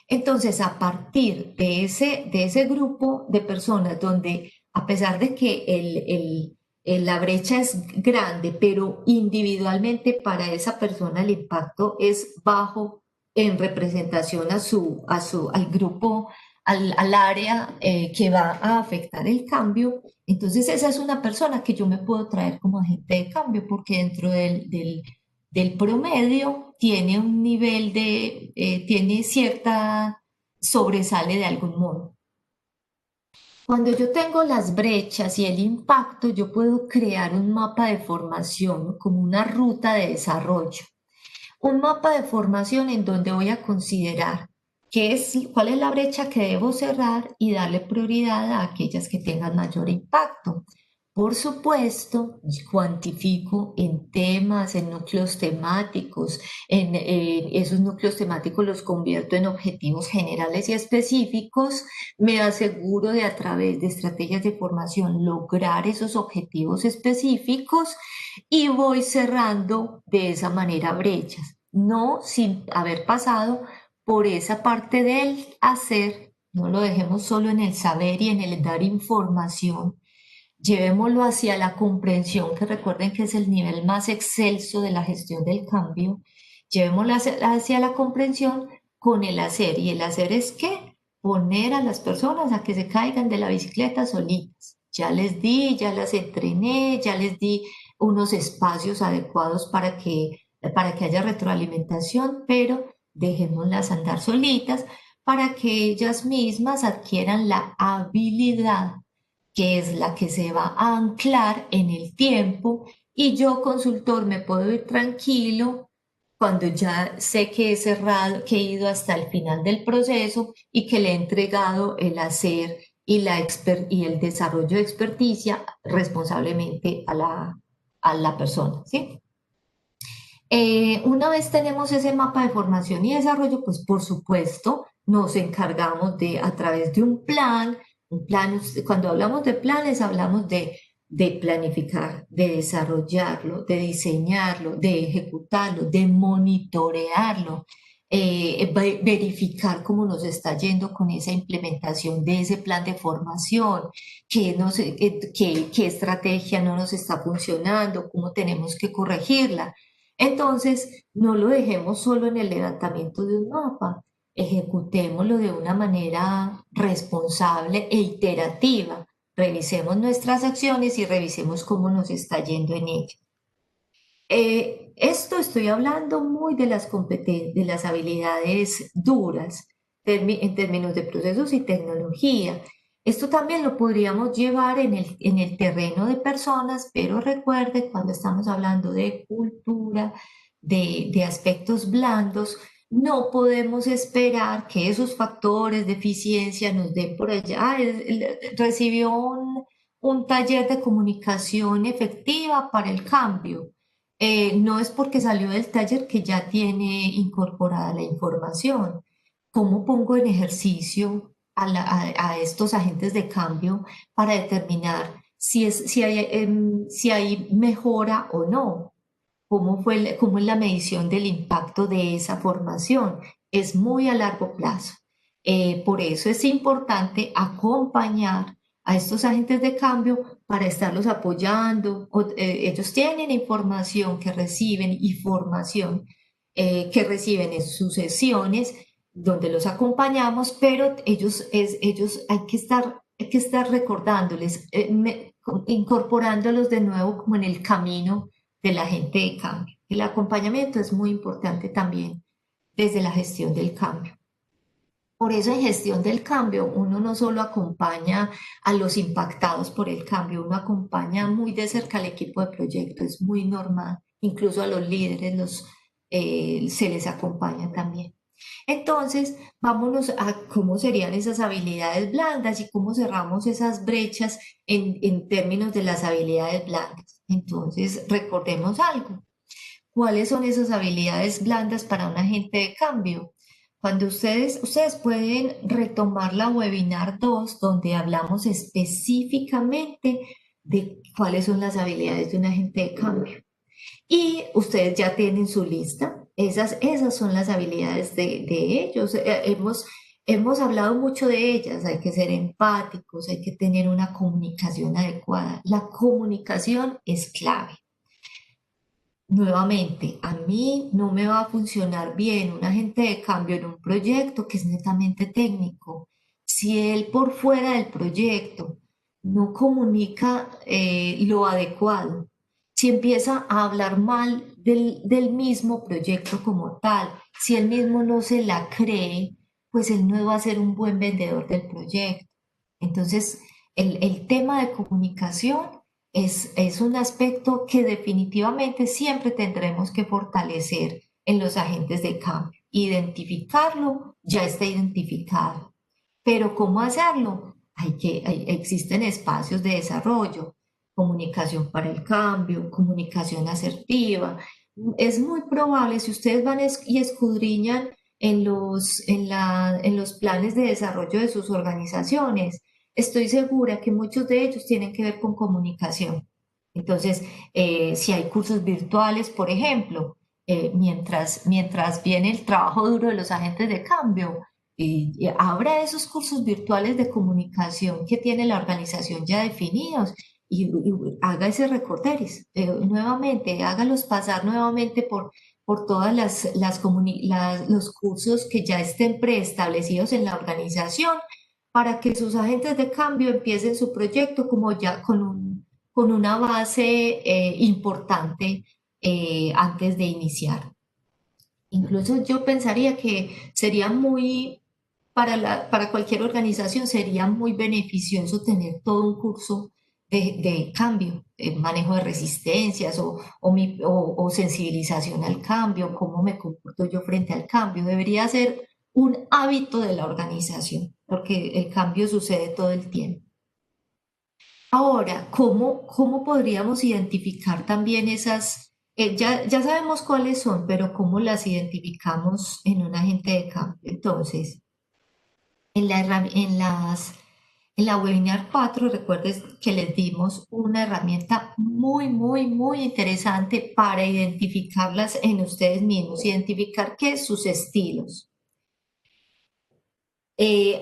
S1: Entonces, a partir de ese grupo de personas donde, a pesar de que la brecha es grande, pero individualmente para esa persona el impacto es bajo en representación al grupo, al área que va a afectar el cambio, entonces esa es una persona que yo me puedo traer como agente de cambio, porque dentro del promedio tiene un nivel tiene cierta, sobresale de algún modo. Cuando yo tengo las brechas y el impacto, yo puedo crear un mapa de formación como una ruta de desarrollo. Un mapa de formación en donde voy a considerar cuál es la brecha que debo cerrar y darle prioridad a aquellas que tengan mayor impacto. Por supuesto, cuantifico en temas, en núcleos temáticos, esos núcleos temáticos los convierto en objetivos generales y específicos, me aseguro de a través de estrategias de formación lograr esos objetivos específicos y voy cerrando de esa manera brechas, no sin haber pasado por esa parte del hacer, no lo dejemos solo en el saber y en el dar información. Llevémoslo hacia la comprensión, que recuerden que es el nivel más excelso de la gestión del cambio. Llevémoslo hacia la comprensión con el hacer. ¿Y el hacer es qué? Poner a las personas a que se caigan de la bicicleta solitas. Ya les di, ya las entrené, ya les di unos espacios adecuados para que haya retroalimentación, pero dejémoslas andar solitas para que ellas mismas adquieran la habilidad que es la que se va a anclar en el tiempo y yo, consultor, me puedo ir tranquilo cuando ya sé que he cerrado, que he ido hasta el final del proceso y que le he entregado el hacer y, y el desarrollo de experticia responsablemente a la persona, ¿sí? Una vez tenemos ese mapa de formación y desarrollo, pues por supuesto nos encargamos de, a través de un plan, cuando hablamos de planes, hablamos de planificar, de desarrollarlo, de diseñarlo, de ejecutarlo, de monitorearlo, verificar cómo nos está yendo con esa implementación de ese plan de formación, qué estrategia no nos está funcionando, cómo tenemos que corregirla. Entonces, no lo dejemos solo en el levantamiento de un mapa, ejecutémoslo de una manera responsable e iterativa. Revisemos nuestras acciones y revisemos cómo nos está yendo en ellas. Esto estoy hablando muy de de las habilidades duras en términos de procesos y tecnología. Esto también lo podríamos llevar en el terreno de personas, pero recuerde, cuando estamos hablando de cultura, de aspectos blandos, no podemos esperar que esos factores de eficiencia nos den por allá. Ah, recibió un taller de comunicación efectiva para el cambio. No es porque salió del taller que ya tiene incorporada la información. ¿Cómo pongo en ejercicio a estos agentes de cambio para determinar si hay mejora o no? ¿Cómo es la medición del impacto de esa formación? Es muy a largo plazo. Por eso es importante acompañar a estos agentes de cambio para estarlos apoyando. Ellos tienen información que reciben y formación que reciben en sus sesiones donde los acompañamos, pero ellos hay que estar recordándoles, incorporándolos de nuevo como en el camino de la gente de cambio. El acompañamiento es muy importante también desde la gestión del cambio. Por eso en gestión del cambio uno no solo acompaña a los impactados por el cambio, uno acompaña muy de cerca al equipo de proyecto, es muy normal, incluso a los líderes se les acompaña también. Entonces, vámonos a cómo serían esas habilidades blandas y cómo cerramos esas brechas en términos de las habilidades blandas. Entonces, recordemos algo. ¿Cuáles son esas habilidades blandas para un agente de cambio? Cuando ustedes pueden retomar la webinar 2 donde hablamos específicamente de cuáles son las habilidades de un agente de cambio. Y ustedes ya tienen su lista. esas son las habilidades de ellos. Hemos hablado mucho de ellas. Hay que ser empáticos, hay que tener una comunicación adecuada. La comunicación es clave. Nuevamente, a mí no me va a funcionar bien un agente de cambio en un proyecto que es netamente técnico. Si él por fuera del proyecto no comunica lo adecuado, si empieza a hablar mal del mismo proyecto como tal, si él mismo no se la cree, pues él no va a ser un buen vendedor del proyecto. Entonces, el tema de comunicación es un aspecto que definitivamente siempre tendremos que fortalecer en los agentes de cambio. Identificarlo ya está identificado, pero ¿cómo hacerlo? Existen espacios de desarrollo, comunicación para el cambio, comunicación asertiva. Es muy probable, si ustedes van y escudriñan en los planes de desarrollo de sus organizaciones, estoy segura que muchos de ellos tienen que ver con comunicación. Entonces, si hay cursos virtuales, por ejemplo, mientras viene el trabajo duro de los agentes de cambio, y habrá esos cursos virtuales de comunicación que tiene la organización ya definidos y haga ese recorderis, nuevamente, hágalos pasar nuevamente por todas los cursos que ya estén preestablecidos en la organización para que sus agentes de cambio empiecen su proyecto como ya con una base importante antes de iniciar. Incluso yo pensaría que sería para cualquier organización sería muy beneficioso tener todo un curso de cambio, manejo de resistencias o sensibilización al cambio, cómo me comporto yo frente al cambio. Debería ser un hábito de la organización, porque el cambio sucede todo el tiempo. Ahora, ¿cómo podríamos identificar también esas? Ya sabemos cuáles son, pero ¿cómo las identificamos en un agente de cambio? Entonces, en la, herram- en las, en la webinar 4, recuerdes que les dimos una herramienta muy, muy, muy interesante para identificarlas en ustedes mismos, identificar qué es sus estilos.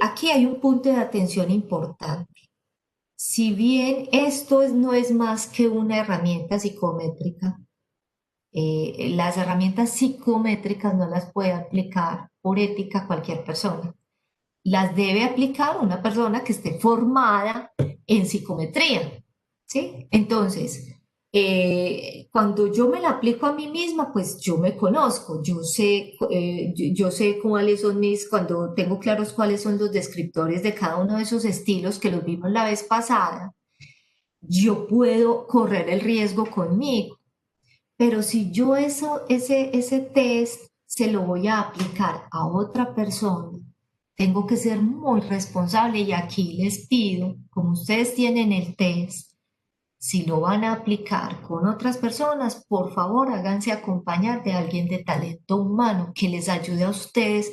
S1: Aquí hay un punto de atención importante. Si bien no es más que una herramienta psicométrica, las herramientas psicométricas no las puede aplicar por ética cualquier persona. Las debe aplicar una persona que esté formada en psicometría, ¿sí? Entonces, cuando yo me la aplico a mí misma, pues yo me conozco, yo sé cuáles son cuando tengo claros cuáles son los descriptores de cada uno de esos estilos que los vimos la vez pasada, yo puedo correr el riesgo conmigo. Pero si yo ese test se lo voy a aplicar a otra persona, tengo que ser muy responsable y aquí les pido, como ustedes tienen el test, si lo van a aplicar con otras personas, por favor háganse acompañar de alguien de talento humano que les ayude a ustedes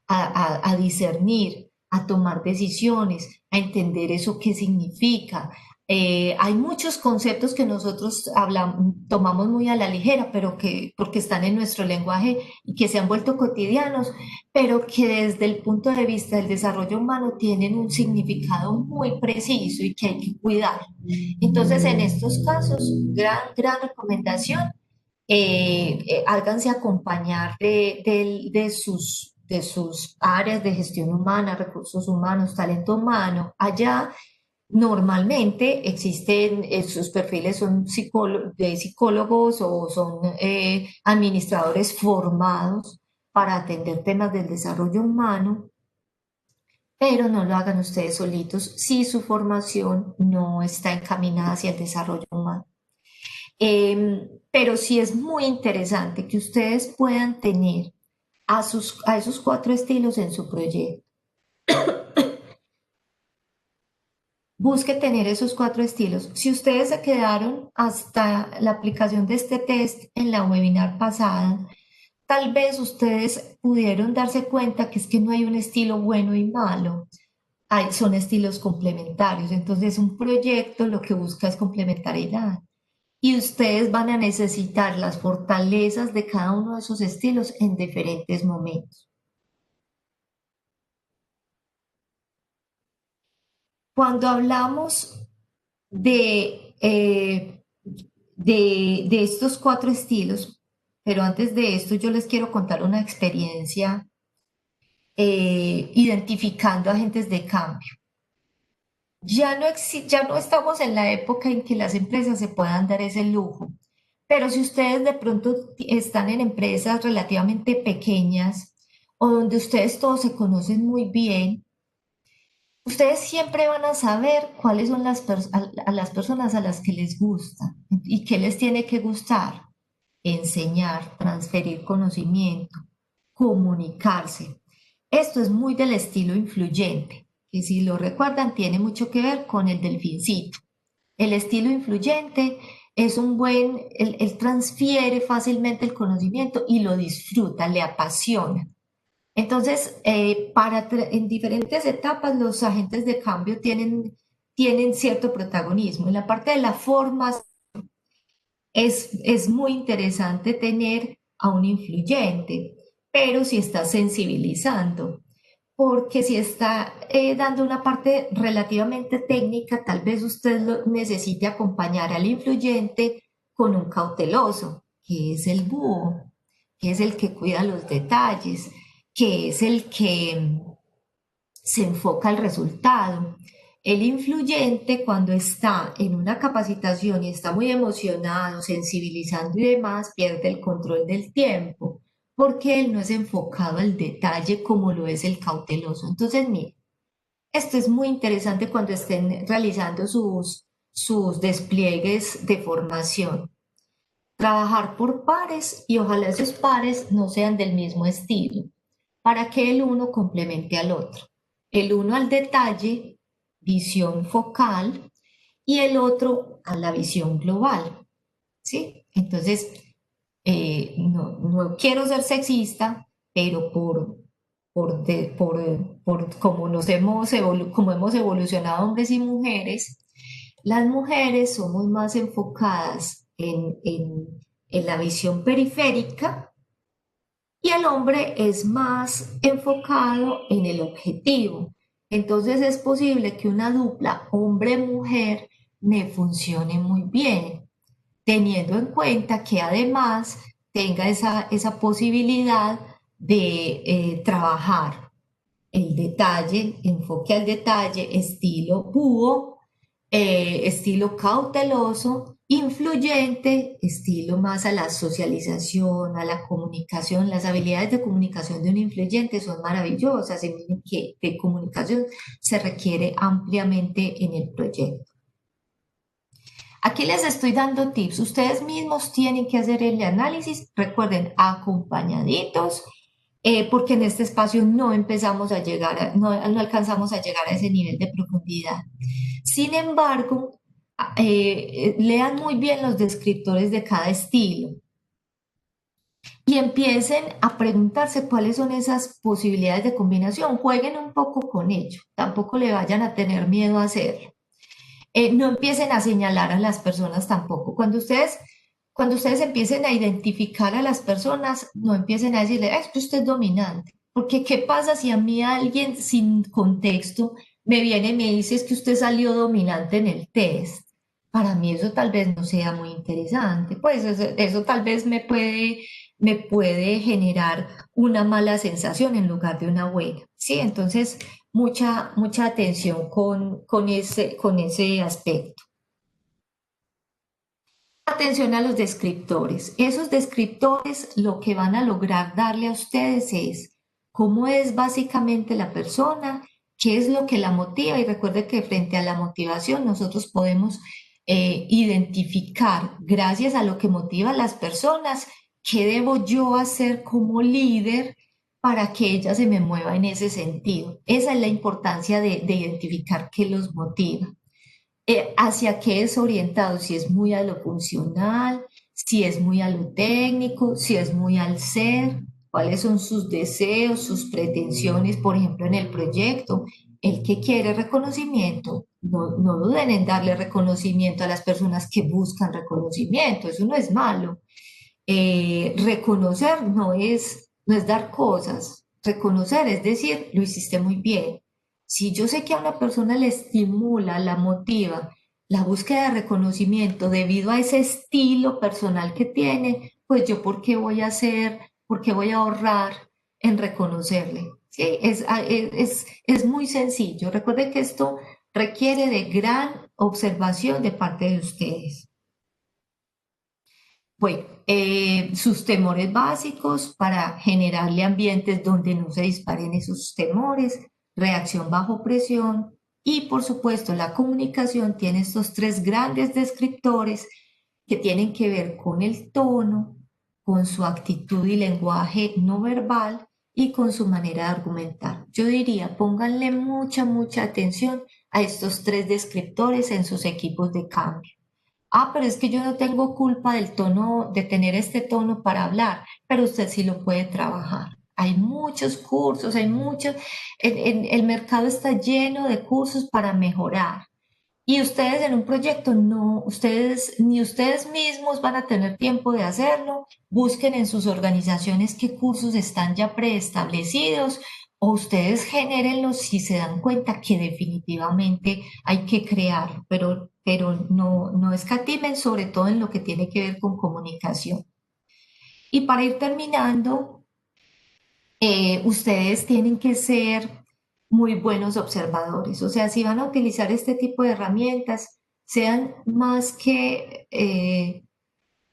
S1: a discernir, a tomar decisiones, a entender eso qué significa. Hay muchos conceptos que nosotros tomamos muy a la ligera, pero porque están en nuestro lenguaje y que se han vuelto cotidianos, pero que desde el punto de vista del desarrollo humano tienen un significado muy preciso y que hay que cuidar. Entonces, en estos casos, gran recomendación, háganse acompañar de sus áreas de gestión humana, recursos humanos, talento humano. Allá normalmente existen, sus perfiles son de psicólogos o son administradores formados para atender temas del desarrollo humano, pero no lo hagan ustedes solitos si su formación no está encaminada hacia el desarrollo humano. Pero sí es muy interesante que ustedes puedan tener a esos cuatro estilos en su proyecto. Busque tener esos cuatro estilos. Si ustedes se quedaron hasta la aplicación de este test en la webinar pasada, tal vez ustedes pudieron darse cuenta que es que no hay un estilo bueno y malo. Son estilos complementarios. Entonces, un proyecto lo que busca es complementariedad. y ustedes van a necesitar las fortalezas de cada uno de esos estilos en diferentes momentos. Cuando hablamos de, de estos cuatro estilos, pero antes de esto yo les quiero contar una experiencia identificando agentes de cambio. Ya no estamos en la época en que las empresas se puedan dar ese lujo, pero si ustedes de pronto están en empresas relativamente pequeñas o donde ustedes todos se conocen muy bien, ustedes siempre van a saber cuáles son a las personas a las que les gusta y qué les tiene que gustar. Enseñar, transferir conocimiento, comunicarse. Esto es muy del estilo influyente, que si lo recuerdan tiene mucho que ver con el delfincito. El estilo influyente es un buen, él transfiere fácilmente el conocimiento y lo disfruta, le apasiona. Entonces, en diferentes etapas los agentes de cambio tienen cierto protagonismo. En la parte de la forma es muy interesante tener a un influyente, pero si está sensibilizando, porque si está dando una parte relativamente técnica, tal vez usted necesite acompañar al influyente con un cauteloso, que es el búho, que es el que cuida los detalles, que es el que se enfoca al resultado. El influyente, cuando está en una capacitación y está muy emocionado, sensibilizando y demás, pierde el control del tiempo, porque él no es enfocado al detalle como lo es el cauteloso. Entonces, mire, esto es muy interesante cuando estén realizando sus despliegues de formación. Trabajar por pares y ojalá esos pares no sean del mismo estilo, para que el uno complemente al otro. El uno al detalle, visión focal, y el otro a la visión global. ¿Sí? Entonces, no quiero ser sexista, pero por como, como hemos evolucionado hombres y mujeres, las mujeres somos más enfocadas en la visión periférica y el hombre es más enfocado en el objetivo. Entonces es posible que una dupla hombre-mujer me funcione muy bien, teniendo en cuenta que además tenga esa posibilidad de trabajar el detalle, enfoque al detalle, estilo búho, estilo cauteloso, influyente, estilo más a la socialización, a la comunicación. Las habilidades de comunicación de un influyente son maravillosas, en que de comunicación se requiere ampliamente en el proyecto. Aquí les estoy dando tips. Ustedes mismos tienen que hacer el análisis. Recuerden, acompañaditos, porque en este espacio no empezamos a llegar, no alcanzamos a llegar a ese nivel de profundidad. Sin embargo, lean muy bien los descriptores de cada estilo y empiecen a preguntarse cuáles son esas posibilidades de combinación. Jueguen un poco con ello. Tampoco le vayan a tener miedo a hacerlo. No empiecen a señalar a las personas tampoco. Cuando ustedes empiecen a identificar a las personas, no empiecen a decirle, es que usted es dominante. Porque ¿qué pasa si a mí alguien sin contexto me viene y me dice es que usted salió dominante en el test? Para mí eso tal vez no sea muy interesante. Pues eso tal vez me puede generar una mala sensación en lugar de una buena. ¿Sí? Entonces, mucha atención con ese aspecto. Atención a los descriptores. Esos descriptores lo que van a lograr darle a ustedes es cómo es básicamente la persona, qué es lo que la motiva y recuerde que frente a la motivación nosotros podemos identificar gracias a lo que motiva a las personas qué debo yo hacer como líder para que ella se me mueva en ese sentido. Esa es la importancia de identificar qué los motiva. Hacia qué es orientado, si es muy a lo funcional, si es muy a lo técnico, si es muy al ser, cuáles son sus deseos, sus pretensiones, por ejemplo, en el proyecto. el que quiere reconocimiento, no duden en darle reconocimiento a las personas que buscan reconocimiento, eso no es malo. Reconocer no es dar cosas, reconocer es decir, lo hiciste muy bien. Si yo sé que a una persona le estimula, la motiva la búsqueda de reconocimiento debido a ese estilo personal que tiene, pues yo por qué voy a hacer, por qué voy a ahorrar en reconocerle. Sí, es muy sencillo. Recuerden que esto requiere de gran observación de parte de ustedes. Bueno, sus temores básicos para generarle ambientes donde no se disparen esos temores, reacción bajo presión y por supuesto la comunicación tiene estos tres grandes descriptores que tienen que ver con el tono, con su actitud y lenguaje no verbal y con su manera de argumentar. Yo diría, pónganle mucha atención a estos tres descriptores en sus equipos de cambio. Ah, pero es que yo no tengo culpa del tono, de tener este tono para hablar, pero usted sí lo puede trabajar. Hay muchos cursos, hay muchos, el mercado está lleno de cursos para mejorar. Y ustedes en un proyecto no, ustedes ni ustedes mismos van a tener tiempo de hacerlo. Busquen en sus organizaciones qué cursos están ya preestablecidos o ustedes genérenlos si se dan cuenta que definitivamente hay que crearlo, pero no escatimen sobre todo en lo que tiene que ver con comunicación. Y para ir terminando, ustedes tienen que ser muy buenos observadores. O sea, si van a utilizar este tipo de herramientas, sean más que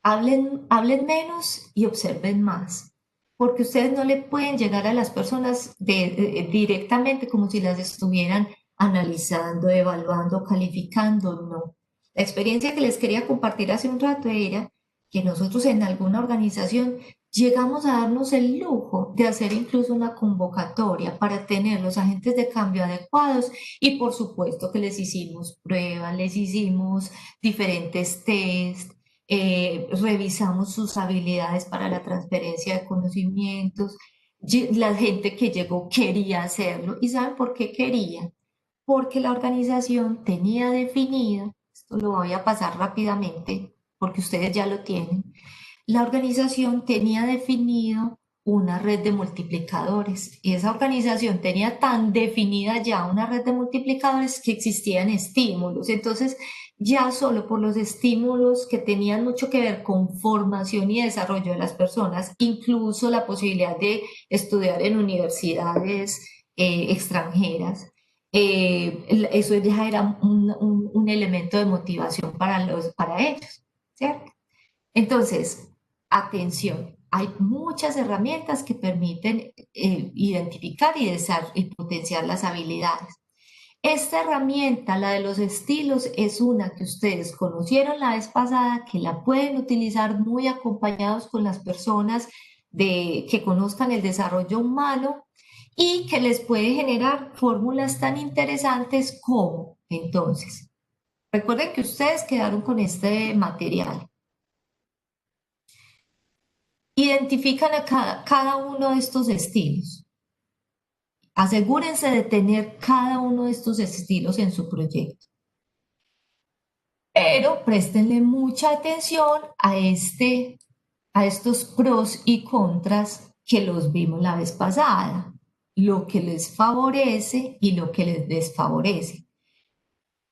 S1: hablen menos y observen más. Porque ustedes no le pueden llegar a las personas directamente como si las estuvieran analizando, evaluando, calificando. No. La experiencia que les quería compartir hace un rato era que nosotros en alguna organización llegamos a darnos el lujo de hacer incluso una convocatoria para tener los agentes de cambio adecuados y por supuesto que les hicimos pruebas, les hicimos diferentes test, revisamos sus habilidades para la transferencia de conocimientos. La gente que llegó quería hacerlo. ¿Y saben por qué quería? Porque la organización tenía definido, esto lo voy a pasar rápidamente porque ustedes ya lo tienen, la organización tenía definido una red de multiplicadores y esa organización tenía tan definida ya una red de multiplicadores que existían estímulos. Entonces, ya solo por los estímulos que tenían mucho que ver con formación y desarrollo de las personas, incluso la posibilidad de estudiar en universidades extranjeras, eso ya era un elemento de motivación para ellos, ¿cierto? Entonces, atención, hay muchas herramientas que permiten identificar y potenciar las habilidades. Esta herramienta, la de los estilos, es una que ustedes conocieron la vez pasada, que la pueden utilizar muy acompañados con las personas que conozcan el desarrollo humano y que les puede generar fórmulas tan interesantes como, entonces, recuerden que ustedes quedaron con este material. Identifican a cada uno de estos estilos. Asegúrense de tener cada uno de estos estilos en su proyecto. Pero préstenle mucha atención a estos pros y contras que los vimos la vez pasada, lo que les favorece y lo que les desfavorece.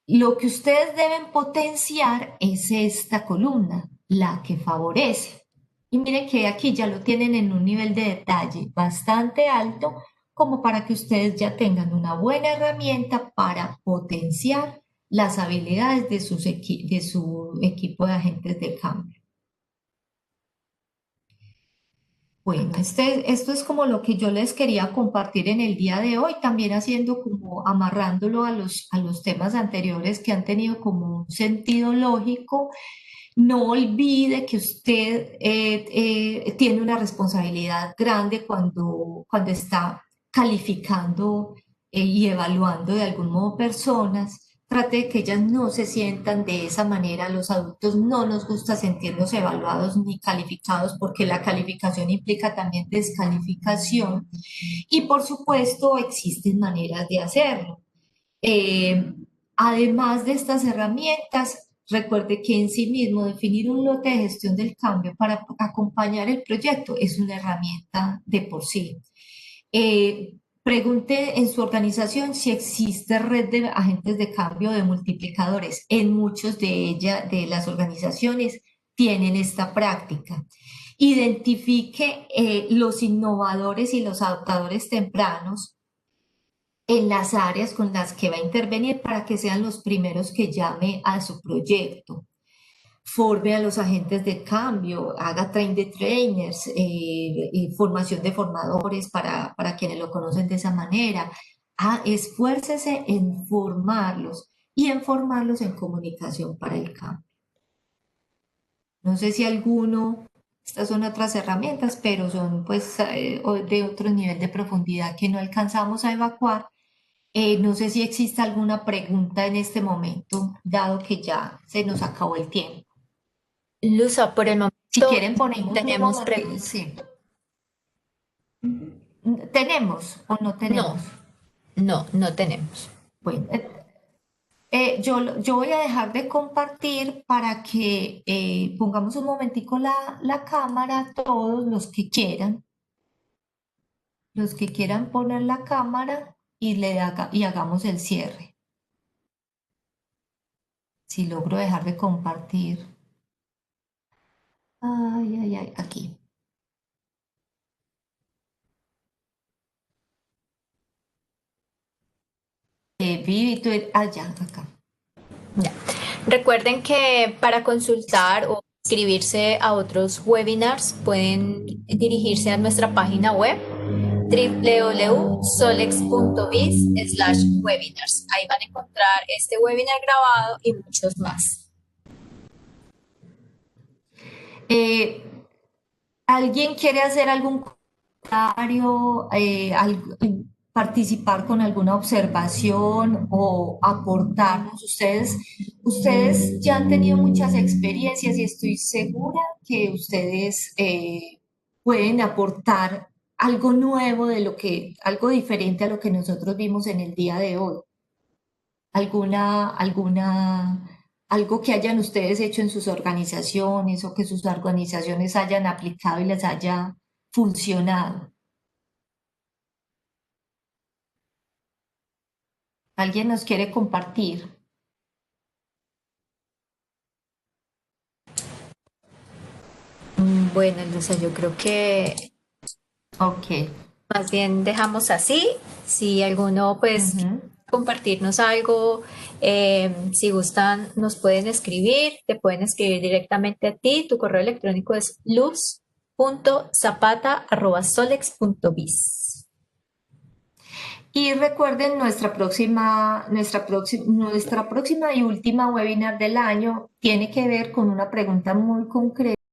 S1: Lo que ustedes deben potenciar es esta columna, la que favorece. Y miren que aquí ya lo tienen en un nivel de detalle bastante alto, como para que ustedes ya tengan una buena herramienta para potenciar las habilidades de su equipo de agentes de cambio. Bueno, esto es como lo que yo les quería compartir en el día de hoy, también haciendo como amarrándolo a los temas anteriores que han tenido como un sentido lógico. No olvide que usted tiene una responsabilidad grande cuando está calificando y evaluando de algún modo personas. Trate de que ellas no se sientan de esa manera. Los adultos no nos gusta sentirnos evaluados ni calificados porque la calificación implica también descalificación. Y por supuesto existen maneras de hacerlo. Eh, Además de estas herramientas, recuerde que en sí mismo definir un lote de gestión del cambio para acompañar el proyecto es una herramienta de por sí. Pregunte en su organización si existe red de agentes de cambio de multiplicadores. En muchos de las organizaciones tienen esta práctica. Identifique los innovadores y los adoptadores tempranos en las áreas con las que va a intervenir para que sean los primeros que llame a su proyecto. Forme a los agentes de cambio, haga train de trainers, formación de formadores para quienes lo conocen de esa manera. Esfuércese en formarlos y en formarlos en comunicación para el cambio. No sé si alguno, estas son otras herramientas, pero son pues de otro nivel de profundidad que no alcanzamos a evacuar. No sé si existe alguna pregunta en este momento, dado que ya se nos acabó el tiempo.
S2: Luisa, por el
S1: Si
S2: momento
S1: quieren,
S2: no
S1: ponemos un
S2: tenemos
S1: momento.
S2: preguntas.
S1: Sí. ¿Tenemos o no tenemos?
S2: No, no tenemos.
S1: Bueno, yo voy a dejar de compartir para que pongamos un momentico la cámara, todos los que quieran poner la cámara y hagamos el cierre. Si logro dejar de compartir. Ay, ay, ay, aquí. Vivi, ya, acá.
S2: Ya. Recuerden que para consultar o inscribirse a otros webinars pueden dirigirse a nuestra página web www.solex.biz/webinars. Ahí van a encontrar este webinar grabado y muchos más.
S1: Eh, ¿Alguien quiere hacer algún comentario, participar con alguna observación o aportarnos? Ustedes ya han tenido muchas experiencias y estoy segura que ustedes pueden aportar algo nuevo algo diferente a lo que nosotros vimos en el día de hoy. Algo que hayan ustedes hecho en sus organizaciones o que sus organizaciones hayan aplicado y les haya funcionado. ¿Alguien nos quiere compartir?
S2: Bueno, Luisa, yo creo que
S1: Ok.
S2: más bien dejamos así. Si alguno pues quiere
S1: Ujú.
S2: compartirnos algo, si gustan nos pueden escribir, te pueden escribir directamente a ti. Tu correo electrónico es luz.zapata@solex.biz.
S1: Y recuerden, nuestra próxima y última webinar del año tiene que ver con una pregunta muy concreta.